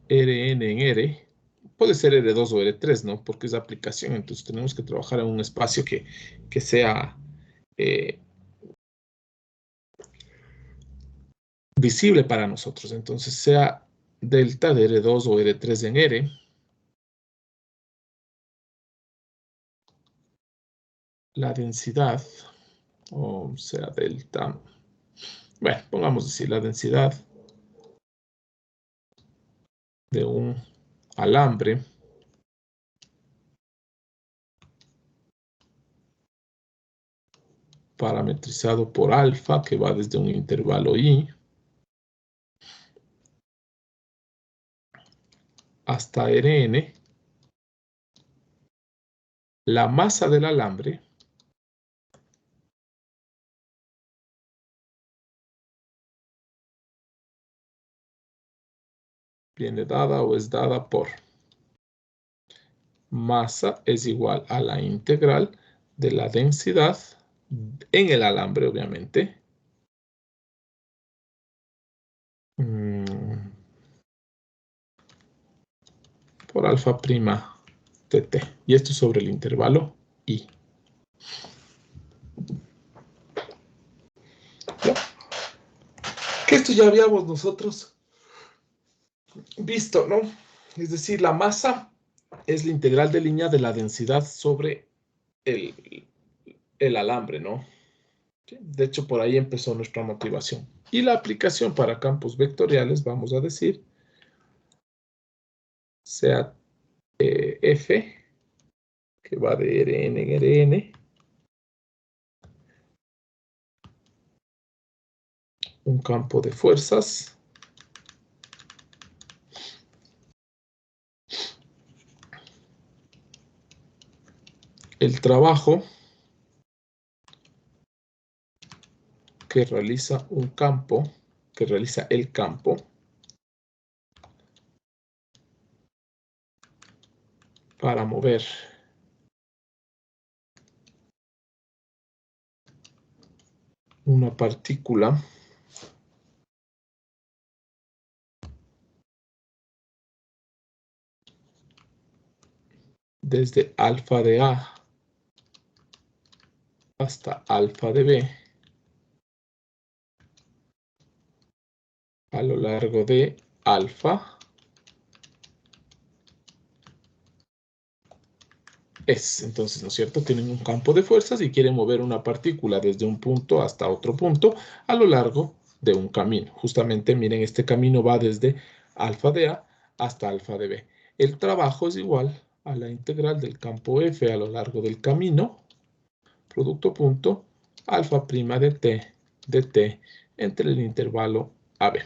Rn en R, puede ser R2 o R3, ¿no? Porque es aplicación, entonces tenemos que trabajar en un espacio que sea visible para nosotros. Entonces, sea delta de R2 o R3 en R, la densidad, o sea, delta, bueno, pongamos así, la densidad de un alambre parametrizado por alfa, que va desde un intervalo I hasta Rn, la masa del alambre viene dada o es dada por masa es igual a la integral de la densidad en el alambre, obviamente, por alfa prima tt. Y esto sobre el intervalo I. ¿No? Que esto ya habíamos nosotros visto, ¿no? Es decir, la masa es la integral de línea de la densidad sobre el alambre, ¿no? De hecho, por ahí empezó nuestra motivación. Y la aplicación para campos vectoriales, vamos a decir, sea F, que va de Rn en Rn, un campo de fuerzas, el trabajo que realiza un campo, que realiza el campo, para mover una partícula desde alfa de A hasta alfa de B a lo largo de alfa es. Entonces, ¿no es cierto? Tienen un campo de fuerzas y quieren mover una partícula desde un punto hasta otro punto a lo largo de un camino. Justamente, miren, este camino va desde alfa de A hasta alfa de B. El trabajo es igual a la integral del campo F a lo largo del camino, producto punto, alfa prima de t entre el intervalo AB.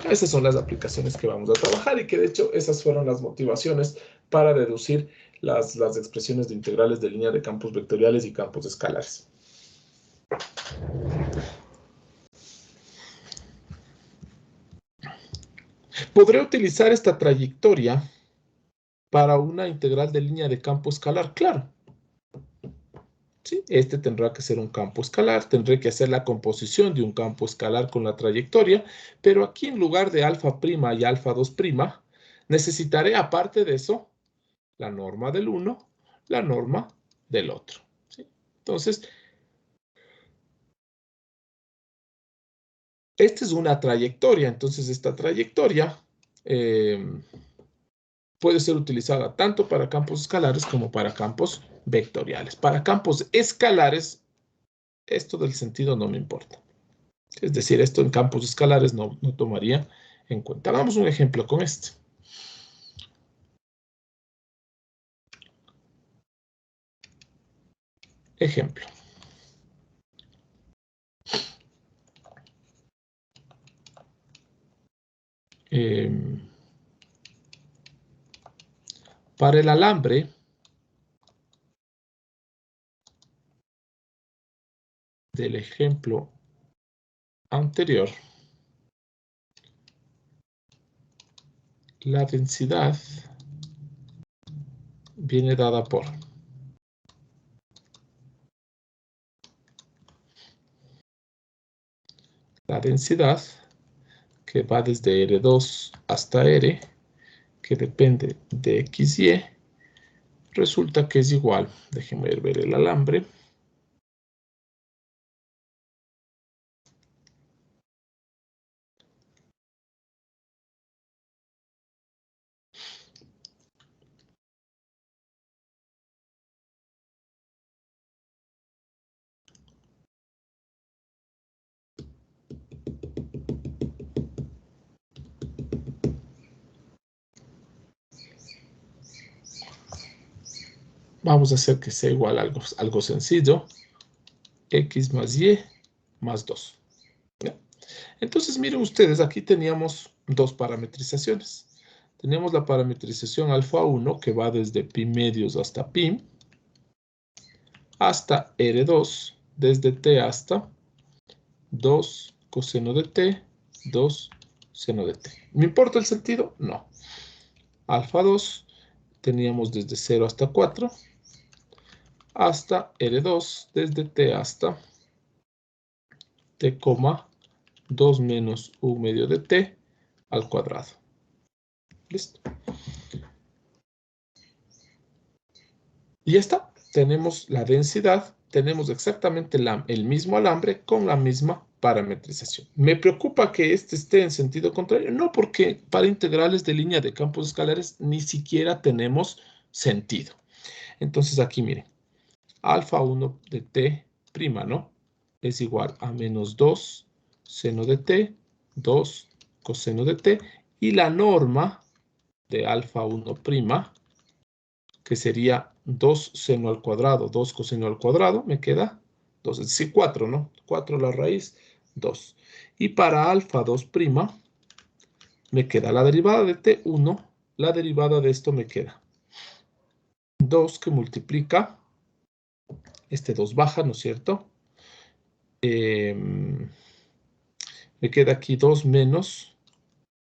Esas son las aplicaciones que vamos a trabajar y que de hecho esas fueron las motivaciones para deducir las expresiones de integrales de línea de campos vectoriales y campos escalares. ¿Podré utilizar esta trayectoria para una integral de línea de campo escalar? Claro. ¿Sí? Este tendrá que ser un campo escalar, tendré que hacer la composición de un campo escalar con la trayectoria, pero aquí en lugar de alfa prima y alfa 2 prima, necesitaré aparte de eso la norma del uno, la norma del otro. ¿Sí? Entonces, esta es una trayectoria, entonces esta trayectoria puede ser utilizada tanto para campos escalares como para campos vectoriales. Para campos escalares, esto del sentido no me importa. Es decir, esto en campos escalares no tomaría en cuenta. Hagamos un ejemplo con este. Ejemplo. Para el alambre, del ejemplo anterior, la densidad viene dada por la densidad que va desde R2 hasta R, que depende de XY, resulta que es igual, déjenme ver el alambre, vamos a hacer que sea igual a algo sencillo, X más Y más 2. ¿Ya? Entonces, miren ustedes, aquí teníamos dos parametrizaciones. Tenemos la parametrización alfa 1, que va desde pi medios hasta pi, hasta R2, desde t hasta 2 coseno de t, 2 seno de t. ¿Me importa el sentido? No. Alfa 2 teníamos desde 0 hasta 4, hasta R2, desde t hasta t, 2 menos 1 medio de t al cuadrado. ¿Listo? Y ya está. Tenemos la densidad, tenemos exactamente el mismo alambre con la misma parametrización. ¿Me preocupa que este esté en sentido contrario? No, porque para integrales de línea de campos escalares ni siquiera tenemos sentido. Entonces aquí miren, alfa 1 de t prima, ¿no? Es igual a menos 2 seno de t, 2 coseno de t, y la norma de alfa 1 prima, que sería 2 seno al cuadrado, 2 coseno al cuadrado, me queda 2, es decir, 4, ¿no? 4 la raíz, 2. Y para alfa 2 prima, me queda la derivada de t1, la derivada de esto me queda 2 que multiplica, este 2 baja, ¿no es cierto? Me queda aquí 2 menos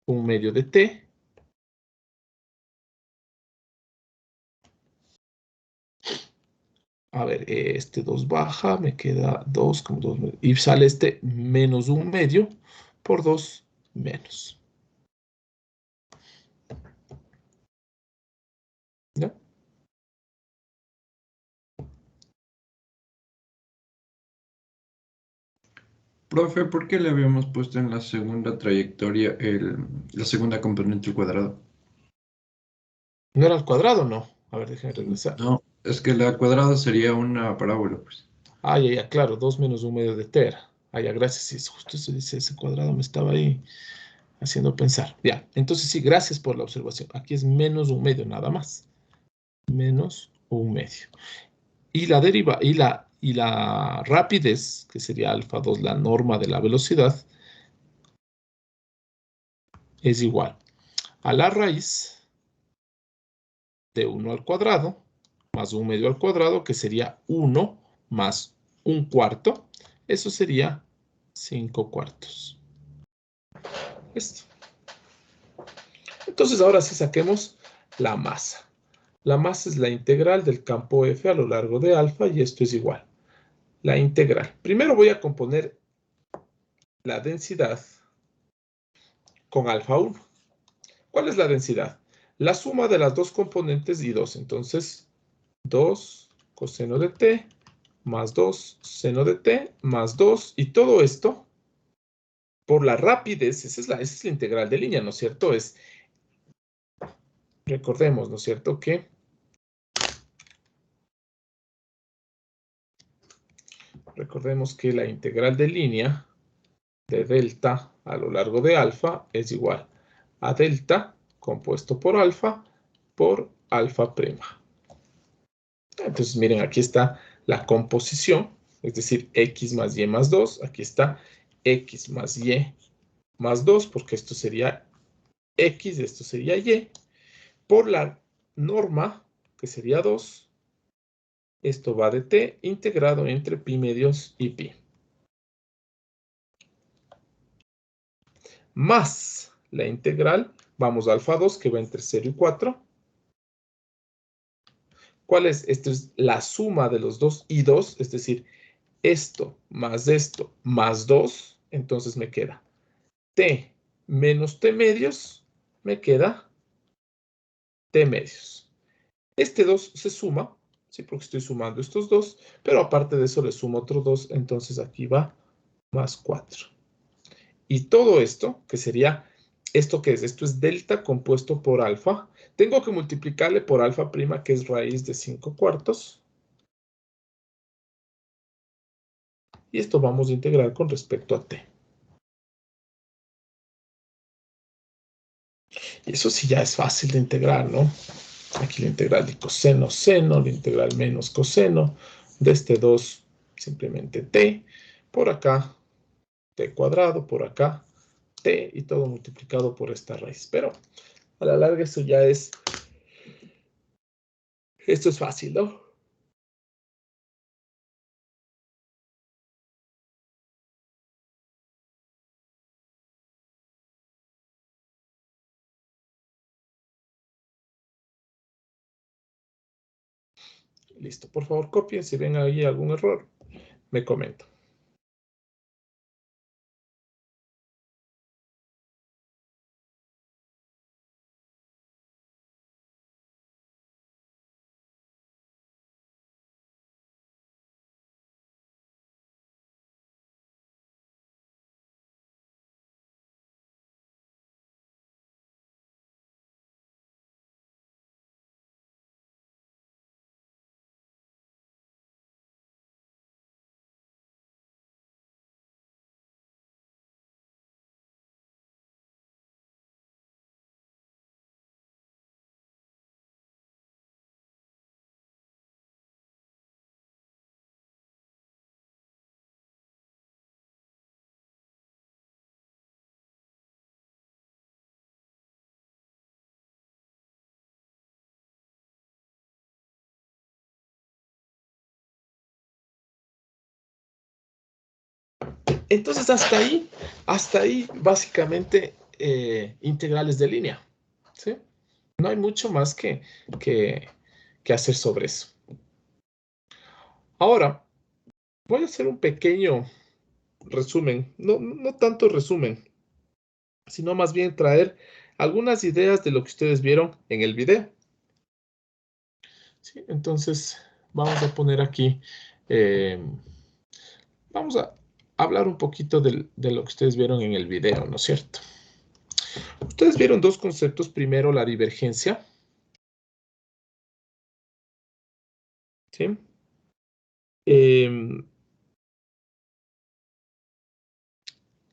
1 medio de t. A ver, este 2 baja, me queda 2 como 2 y sale este menos 1 medio por 2 menos. ¿Ya? Profe, ¿por qué le habíamos puesto en la segunda trayectoria la segunda componente al cuadrado? ¿No era al cuadrado? No. A ver, déjame regresar. No, es que la cuadrada sería una parábola, pues. Ah, ya, ya, claro, 2 menos 1 medio de t era. Ah, ya, gracias. Sí, justo eso dice, ese cuadrado me estaba ahí haciendo pensar. Ya, entonces sí, gracias por la observación. Aquí es menos 1 medio, nada más. Menos 1 medio. Y la deriva, y la rapidez, que sería alfa 2, la norma de la velocidad, es igual a la raíz de 1 al cuadrado más 1 medio al cuadrado, que sería 1 más 1 cuarto. Eso sería 5 cuartos. Esto. Entonces ahora sí saquemos la masa. La masa es la integral del campo F a lo largo de alfa y esto es igual. La integral. Primero voy a componer la densidad con alfa 1. ¿Cuál es la densidad? La suma de las dos componentes y 2. Entonces, 2 coseno de t más 2 seno de t más 2. Y todo esto, por la rapidez, esa es la integral de línea, ¿no es cierto? Recordemos, ¿no es cierto? Recordemos que la integral de línea de delta a lo largo de alfa es igual a delta compuesto por alfa prima. Entonces, miren, aquí está la composición, es decir, x más y más 2. Aquí está x más y más 2, porque esto sería x, esto sería y. Por la norma, que sería 2, esto va de t integrado entre pi medios y pi. Más la integral, vamos a alfa 2, que va entre 0 y 4. ¿Cuál es? Esto es la suma de los 2 y 2, es decir, esto más 2, entonces me queda t menos t medios, me queda t medios. Este 2 se suma, ¿sí? Porque estoy sumando estos dos, pero aparte de eso le sumo otro 2, entonces aquí va más 4. Y todo esto, que sería, ¿esto qué es? Esto es delta compuesto por alfa. Tengo que multiplicarle por alfa prima, que es raíz de 5 cuartos. Y esto vamos a integrar con respecto a t. Y eso sí ya es fácil de integrar, ¿no? Aquí la integral de coseno, seno, la integral menos coseno, de este 2 simplemente t, por acá t cuadrado, por acá t, y todo multiplicado por esta raíz. Pero a la larga esto ya es, esto es fácil, ¿no? Listo, por favor copien, si ven ahí algún error, me comentan. Entonces, hasta ahí básicamente integrales de línea, ¿sí? No hay mucho más que hacer sobre eso. Ahora, voy a hacer un pequeño resumen, no tanto resumen, sino más bien traer algunas ideas de lo que ustedes vieron en el video. ¿Sí? Entonces, vamos a poner aquí, vamos a hablar un poquito de lo que ustedes vieron en el video, ¿no es cierto? Ustedes vieron dos conceptos. Primero, la divergencia. ¿Sí?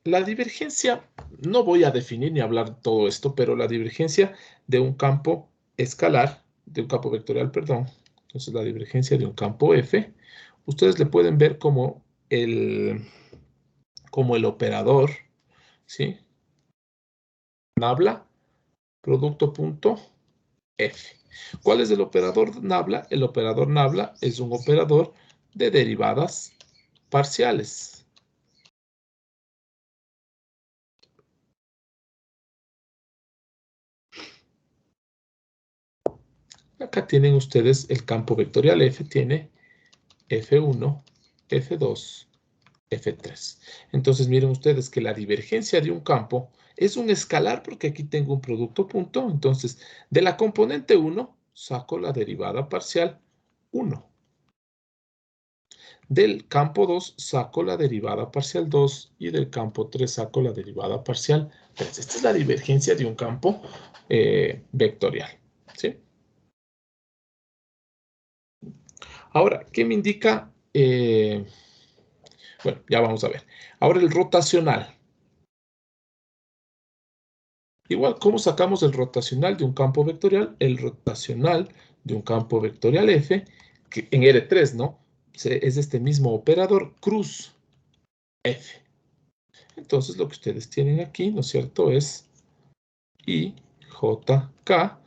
La divergencia, no voy a definir ni hablar de todo esto, pero la divergencia de un campo escalar, de un campo vectorial, perdón. Entonces, la divergencia de un campo F, ustedes le pueden ver como el operador, ¿sí? Nabla, producto punto F. ¿Cuál es el operador Nabla? El operador Nabla es un operador de derivadas parciales. Acá tienen ustedes el campo vectorial F, tiene F1, F2, F3. Entonces miren ustedes que la divergencia de un campo es un escalar porque aquí tengo un producto punto. Entonces, de la componente 1 saco la derivada parcial 1. Del campo 2 saco la derivada parcial 2 y del campo 3 saco la derivada parcial 3. Esta es la divergencia de un campo vectorial, ¿sí? Ahora, ¿qué me indica? Bueno, ya vamos a ver. Ahora el rotacional. Igual, ¿cómo sacamos el rotacional de un campo vectorial? El rotacional de un campo vectorial F, que en R3, ¿no? Es este mismo operador cruz F. Entonces, lo que ustedes tienen aquí, ¿no es cierto? Es IJK.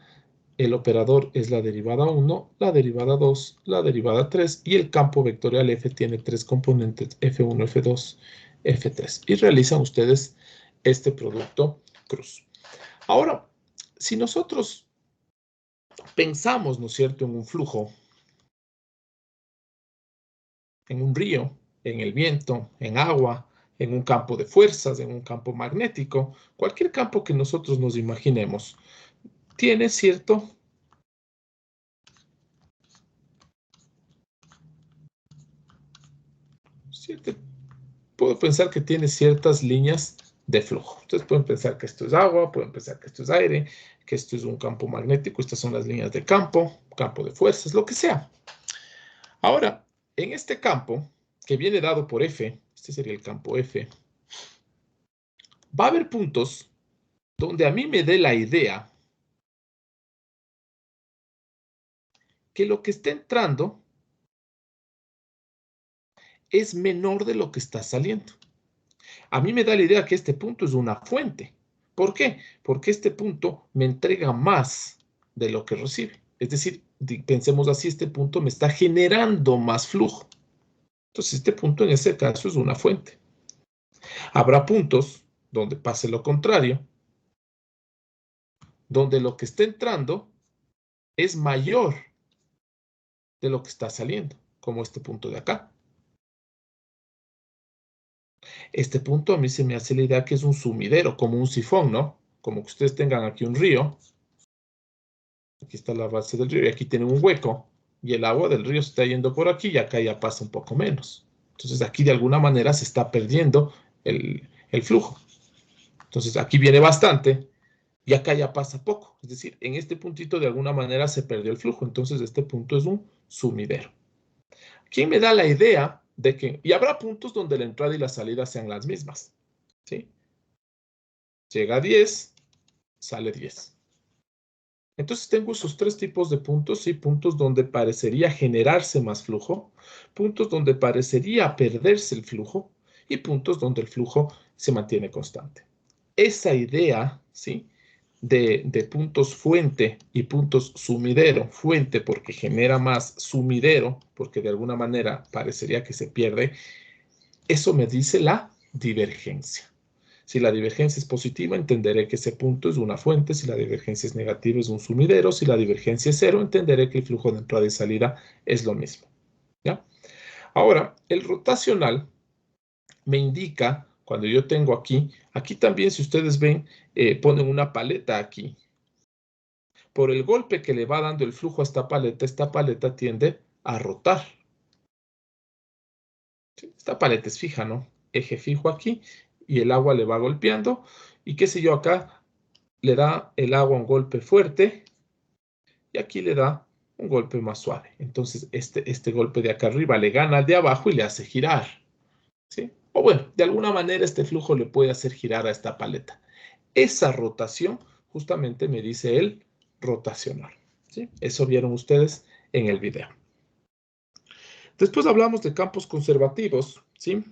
El operador es la derivada 1, la derivada 2, la derivada 3 y el campo vectorial F tiene tres componentes, F1, F2, F3. Y realizan ustedes este producto cruz. Ahora, si nosotros pensamos, ¿no es cierto?, en un flujo, en un río, en el viento, en agua, en un campo de fuerzas, en un campo magnético, cualquier campo que nosotros nos imaginemos, tiene cierto puedo pensar que tiene ciertas líneas de flujo. Ustedes pueden pensar que esto es agua, pueden pensar que esto es aire, que esto es un campo magnético, estas son las líneas de campo, campo de fuerzas, lo que sea. Ahora, en este campo, que viene dado por F, este sería el campo F, va a haber puntos donde a mí me dé la idea que lo que está entrando es menor de lo que está saliendo. A mí me da la idea que este punto es una fuente. ¿Por qué? Porque este punto me entrega más de lo que recibe. Es decir, pensemos así, este punto me está generando más flujo. Entonces, este punto en ese caso es una fuente. Habrá puntos donde pase lo contrario, donde lo que está entrando es mayor de lo que está saliendo, como este punto de acá. Este punto a mí se me hace la idea que es un sumidero, como un sifón, ¿no? Como que ustedes tengan aquí un río. Aquí está la base del río y aquí tiene un hueco. Y el agua del río se está yendo por aquí y acá ya pasa un poco menos. Entonces aquí de alguna manera se está perdiendo el flujo. Entonces aquí viene bastante y acá ya pasa poco. Es decir, en este puntito de alguna manera se perdió el flujo. Entonces este punto es un sumidero. ¿Quién me da la idea de que... Y habrá puntos donde la entrada y la salida sean las mismas. ¿Sí? Llega a 10, sale 10. Entonces tengo esos tres tipos de puntos, ¿sí? Puntos donde parecería generarse más flujo, puntos donde parecería perderse el flujo y puntos donde el flujo se mantiene constante. Esa idea, ¿sí?, de puntos fuente y puntos sumidero, fuente porque genera más, sumidero porque de alguna manera parecería que se pierde, eso me dice la divergencia. Si la divergencia es positiva, entenderé que ese punto es una fuente. Si la divergencia es negativa, es un sumidero. Si la divergencia es cero, entenderé que el flujo de entrada y salida es lo mismo. ¿Ya? Ahora, el rotacional me indica, cuando yo tengo aquí también, si ustedes ven, ponen una paleta aquí. Por el golpe que le va dando el flujo a esta paleta tiende a rotar. Esta paleta es fija, ¿no? eje fijo aquí, y el agua le va golpeando, y qué sé yo, acá le da el agua un golpe fuerte, y aquí le da un golpe más suave. Entonces, este golpe de acá arriba le gana al de abajo y le hace girar, ¿sí? O bueno, de alguna manera este flujo le puede hacer girar a esta paleta. Esa rotación justamente me dice el rotacional, ¿sí? Eso vieron ustedes en el video. Después hablamos de campos conservativos, ¿sí?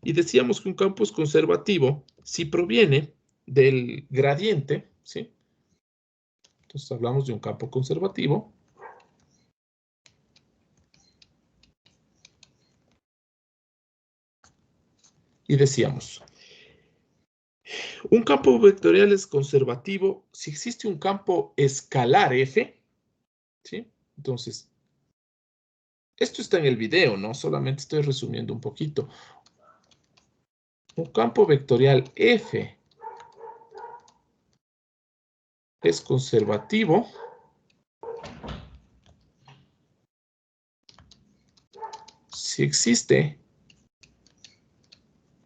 Y decíamos que un campo es conservativo si proviene del gradiente, ¿sí? Entonces hablamos de un campo conservativo. Y decíamos, un campo vectorial es conservativo si existe un campo escalar F, ¿sí? Entonces, esto está en el video, ¿no? Solamente estoy resumiendo un poquito. Un campo vectorial F es conservativo si existe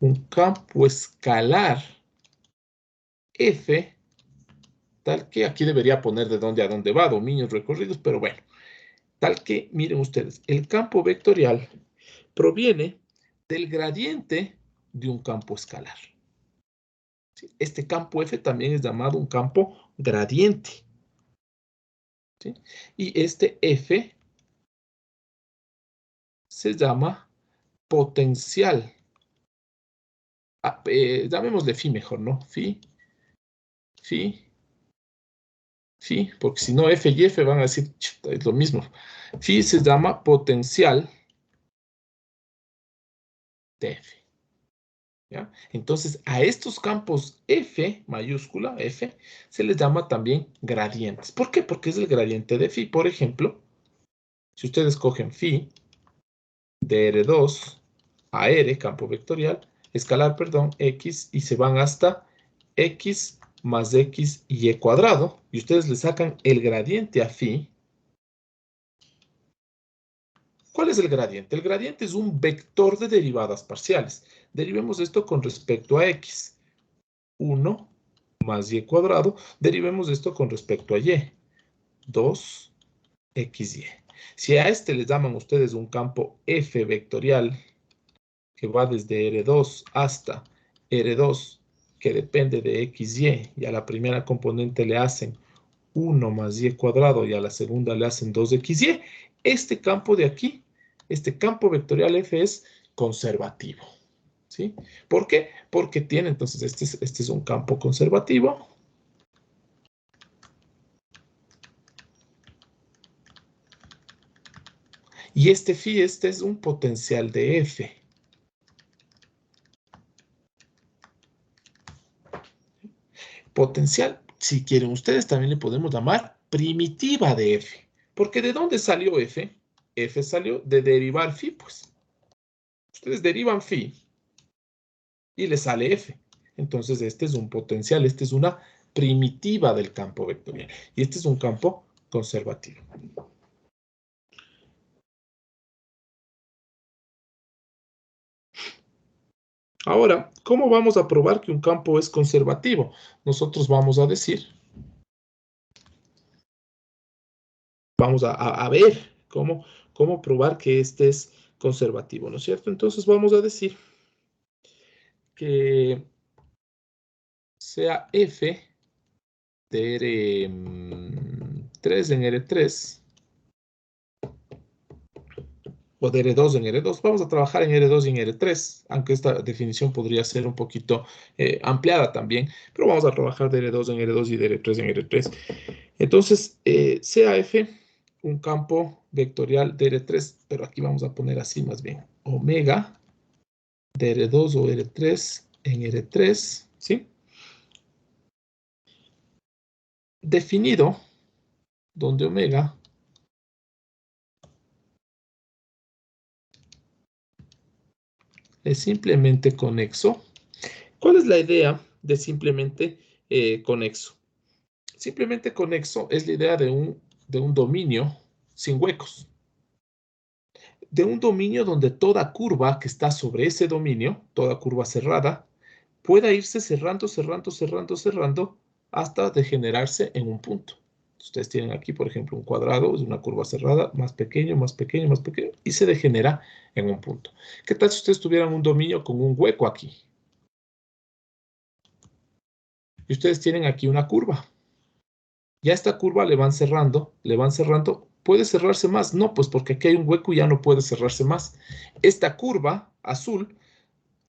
un campo escalar F, tal que aquí debería poner de dónde a dónde va, dominios recorridos, pero bueno, tal que, miren ustedes, el campo vectorial proviene del gradiente de un campo escalar. ¿Sí? Este campo F también es llamado un campo gradiente, ¿sí? Y este F se llama potencial. Llamémosle phi mejor, ¿no? Phi, porque si no F y F van a decir es lo mismo. Phi se llama potencial de F. ¿Ya? Entonces, a estos campos F, mayúscula, F, se les llama también gradientes. ¿Por qué? Porque es el gradiente de phi. Por ejemplo, si ustedes cogen phi de R2 a R, campo vectorial, escalar, perdón, X, y se van hasta X más X y Y cuadrado, y ustedes le sacan el gradiente a phi. ¿Cuál es el gradiente? El gradiente es un vector de derivadas parciales. Derivemos esto con respecto a X. 1 más Y cuadrado. Derivemos esto con respecto a Y. 2XY. Si a este le llaman ustedes un campo F vectorial que va desde R2 hasta R2, que depende de XY, y a la primera componente le hacen 1 más Y cuadrado y a la segunda le hacen 2XY, este campo de aquí, este campo vectorial F es conservativo, ¿sí? ¿Por qué? Porque tiene, entonces, este es un campo conservativo. Y este phi, este es un potencial de F. Potencial, si quieren ustedes, también le podemos llamar primitiva de F. Porque ¿de dónde salió F? F salió de derivar phi, pues. Ustedes derivan phi y le sale F. Entonces, este es un potencial, este es una primitiva del campo vectorial. Y este es un campo conservativo. Ahora, ¿cómo vamos a probar que un campo es conservativo? Nosotros vamos a decir, vamos a ver cómo probar que este es conservativo, ¿no es cierto? Entonces vamos a decir que sea F de R3 en R3 o de R2 en R2. Vamos a trabajar en R2 y en R3, aunque esta definición podría ser un poquito ampliada también, pero vamos a trabajar de R2 en R2 y de R3 en R3. Entonces, sea F un campo vectorial de R3, pero aquí vamos a poner así más bien, omega de R2 o R3 en R3, ¿sí? Definido, donde omega es simplemente conexo. ¿Cuál es la idea de simplemente conexo? Simplemente conexo es la idea de un dominio sin huecos. de un dominio donde toda curva que está sobre ese dominio, toda curva cerrada, pueda irse cerrando, cerrando, cerrando, cerrando, hasta degenerarse en un punto. Ustedes tienen aquí, por ejemplo, un cuadrado, es una curva cerrada, más pequeño, más pequeño, más pequeño, y se degenera en un punto. ¿Qué tal si ustedes tuvieran un dominio con un hueco aquí? Y ustedes tienen aquí una curva. Ya esta curva le van cerrando, ¿puede cerrarse más? No, pues porque aquí hay un hueco y ya no puede cerrarse más. Esta curva azul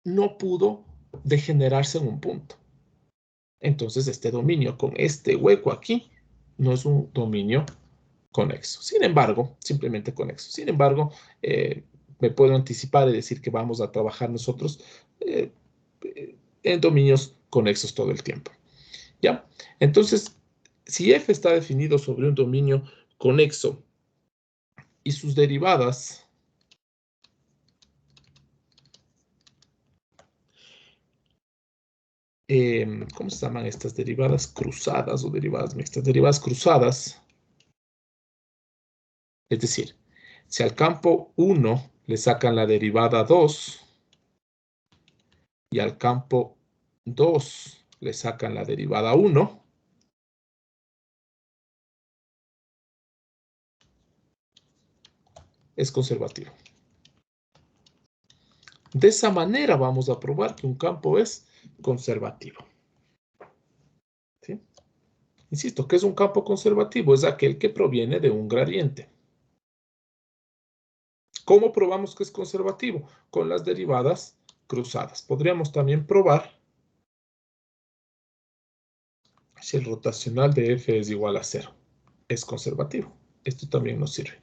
no pudo degenerarse en un punto. Entonces este dominio con este hueco aquí no es un dominio conexo. Sin embargo, simplemente conexo. Sin embargo, me puedo anticipar y decir que vamos a trabajar nosotros en dominios conexos todo el tiempo. ¿Ya? Entonces, si f está definido sobre un dominio conexo y sus derivadas ¿cómo se llaman estas derivadas cruzadas o derivadas mixtas? Derivadas cruzadas. Es decir, si al campo 1 le sacan la derivada 2 y al campo 2 le sacan la derivada 1, es conservativo. De esa manera vamos a probar que un campo es conservativo. ¿Sí? Insisto, ¿qué es un campo conservativo? Es aquel que proviene de un gradiente. ¿Cómo probamos que es conservativo? Con las derivadas cruzadas. Podríamos también probar si el rotacional de f es igual a 0. Es conservativo. Esto también nos sirve.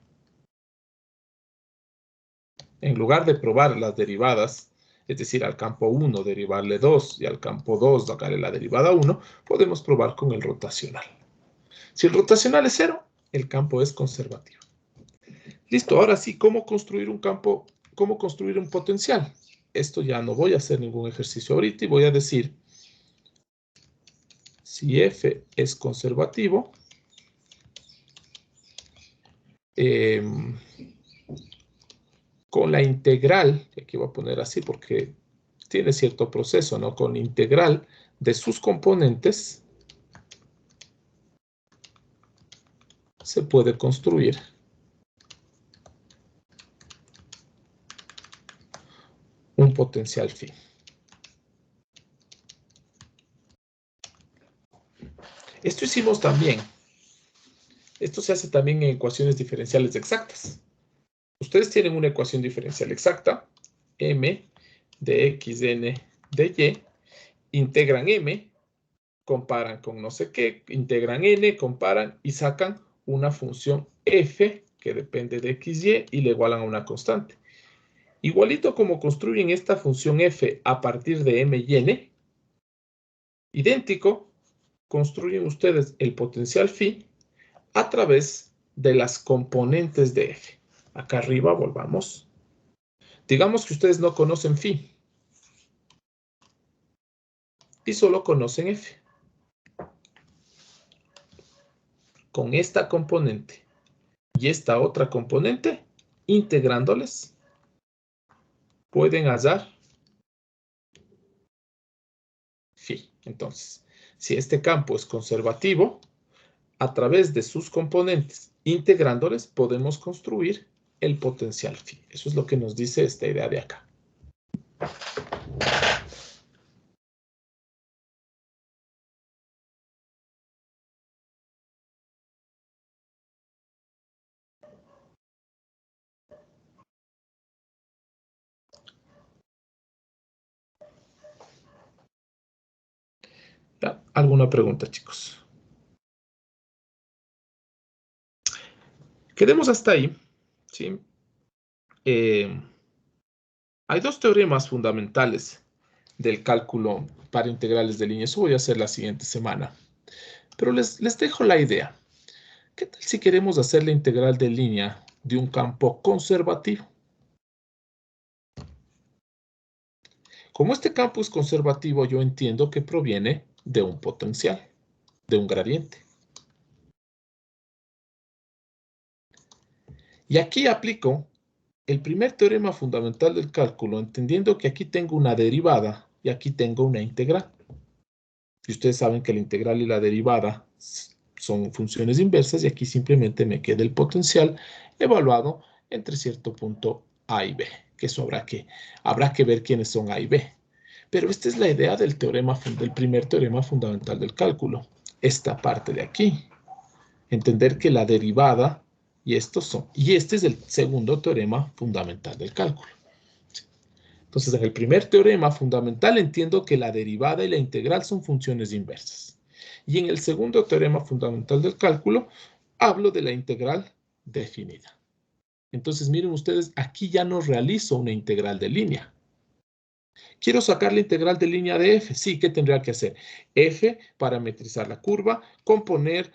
En lugar de probar las derivadas, es decir, al campo 1 derivarle 2 y al campo 2 sacarle la derivada 1, podemos probar con el rotacional. Si el rotacional es 0, el campo es conservativo. Listo, ahora sí, ¿cómo construir un campo? ¿Cómo construir un potencial? Esto ya no voy a hacer ningún ejercicio ahorita y voy a decir, si f es conservativo, con la integral, aquí voy a poner así porque tiene cierto proceso, ¿no? Con la integral de sus componentes se puede construir un potencial phi. Esto hicimos también. Esto se hace también en ecuaciones diferenciales exactas. Ustedes tienen una ecuación diferencial exacta, m de x, n de y, integran m, comparan con no sé qué, integran n, comparan y sacan una función f que depende de x, y le igualan a una constante. Igualito como construyen esta función f a partir de m y n, idéntico, construyen ustedes el potencial phi a través de las componentes de f. Acá arriba volvamos. Digamos que ustedes no conocen phi y solo conocen f. Con esta componente y esta otra componente, integrándoles, pueden hallar phi. Entonces, si este campo es conservativo, a través de sus componentes, integrándoles, podemos construir el potencial phi. Eso es lo que nos dice esta idea de acá. ¿Ya? ¿Alguna pregunta, chicos? Quedemos hasta ahí, ¿sí? Hay dos teoremas fundamentales del cálculo para integrales de línea. Eso voy a hacer la siguiente semana. Pero les dejo la idea. ¿Qué tal si queremos hacer la integral de línea de un campo conservativo? Como este campo es conservativo, yo entiendo que proviene de un potencial, de un gradiente. Y aquí aplico el primer teorema fundamental del cálculo, entendiendo que aquí tengo una derivada y aquí tengo una integral. Y ustedes saben que la integral y la derivada son funciones inversas y aquí simplemente me queda el potencial evaluado entre cierto punto A y B, que eso habrá que ver quiénes son A y B. Pero esta es la idea del primer teorema fundamental del cálculo. Esta parte de aquí. Entender que la derivada y estos son. Y este es el segundo teorema fundamental del cálculo. Entonces, en el primer teorema fundamental entiendo que la derivada y la integral son funciones inversas. Y en el segundo teorema fundamental del cálculo, hablo de la integral definida. Entonces, miren ustedes, aquí ya no realizo una integral de línea. Quiero sacar la integral de línea de f. Sí, ¿qué tendría que hacer? F, parametrizar la curva, componer,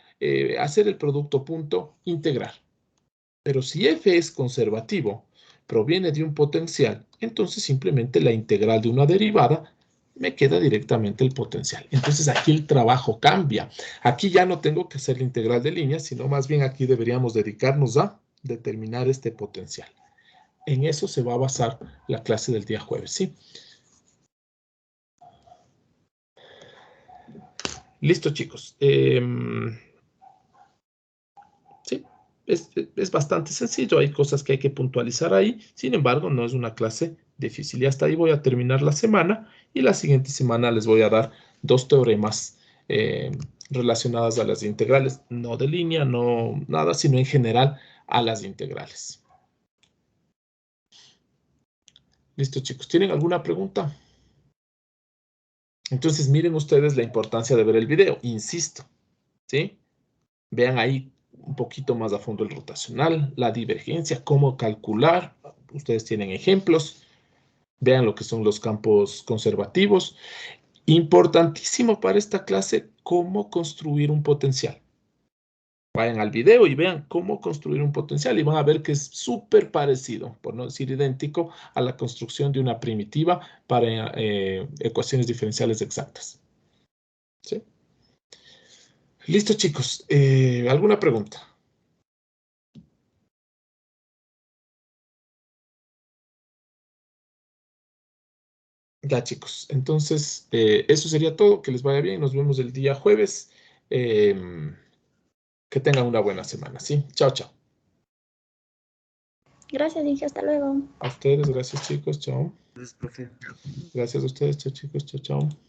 hacer el producto punto, integrar. Pero si f es conservativo, proviene de un potencial, entonces simplemente la integral de una derivada me queda directamente el potencial. Entonces aquí el trabajo cambia. Aquí ya no tengo que hacer la integral de línea, sino más bien aquí deberíamos dedicarnos a determinar este potencial. En eso se va a basar la clase del día jueves, ¿sí? Listo, chicos. Sí, es bastante sencillo. Hay cosas que hay que puntualizar ahí. Sin embargo, no es una clase difícil. Y hasta ahí voy a terminar la semana. Y la siguiente semana les voy a dar 2 teoremas relacionadas a las integrales. No de línea, no nada, sino en general a las integrales. Listo, chicos. ¿Tienen alguna pregunta? Entonces, miren ustedes la importancia de ver el video. Insisto, ¿sí? Vean ahí un poquito más a fondo el rotacional, la divergencia, cómo calcular. Ustedes tienen ejemplos. Vean lo que son los campos conservativos. Importantísimo para esta clase, cómo construir un potencial. Vayan al video y vean cómo construir un potencial y van a ver que es súper parecido, por no decir idéntico, a la construcción de una primitiva para ecuaciones diferenciales exactas. ¿Sí? Listo, chicos. ¿Alguna pregunta? Ya, chicos. Entonces, eso sería todo. Que les vaya bien. Nos vemos el día jueves. Que tengan una buena semana, ¿sí? Chao, chao. Gracias, Inge. Hasta luego. A ustedes, gracias, chicos. Chao. Gracias, profe. Gracias a ustedes, chao, chicos. Chao, chao.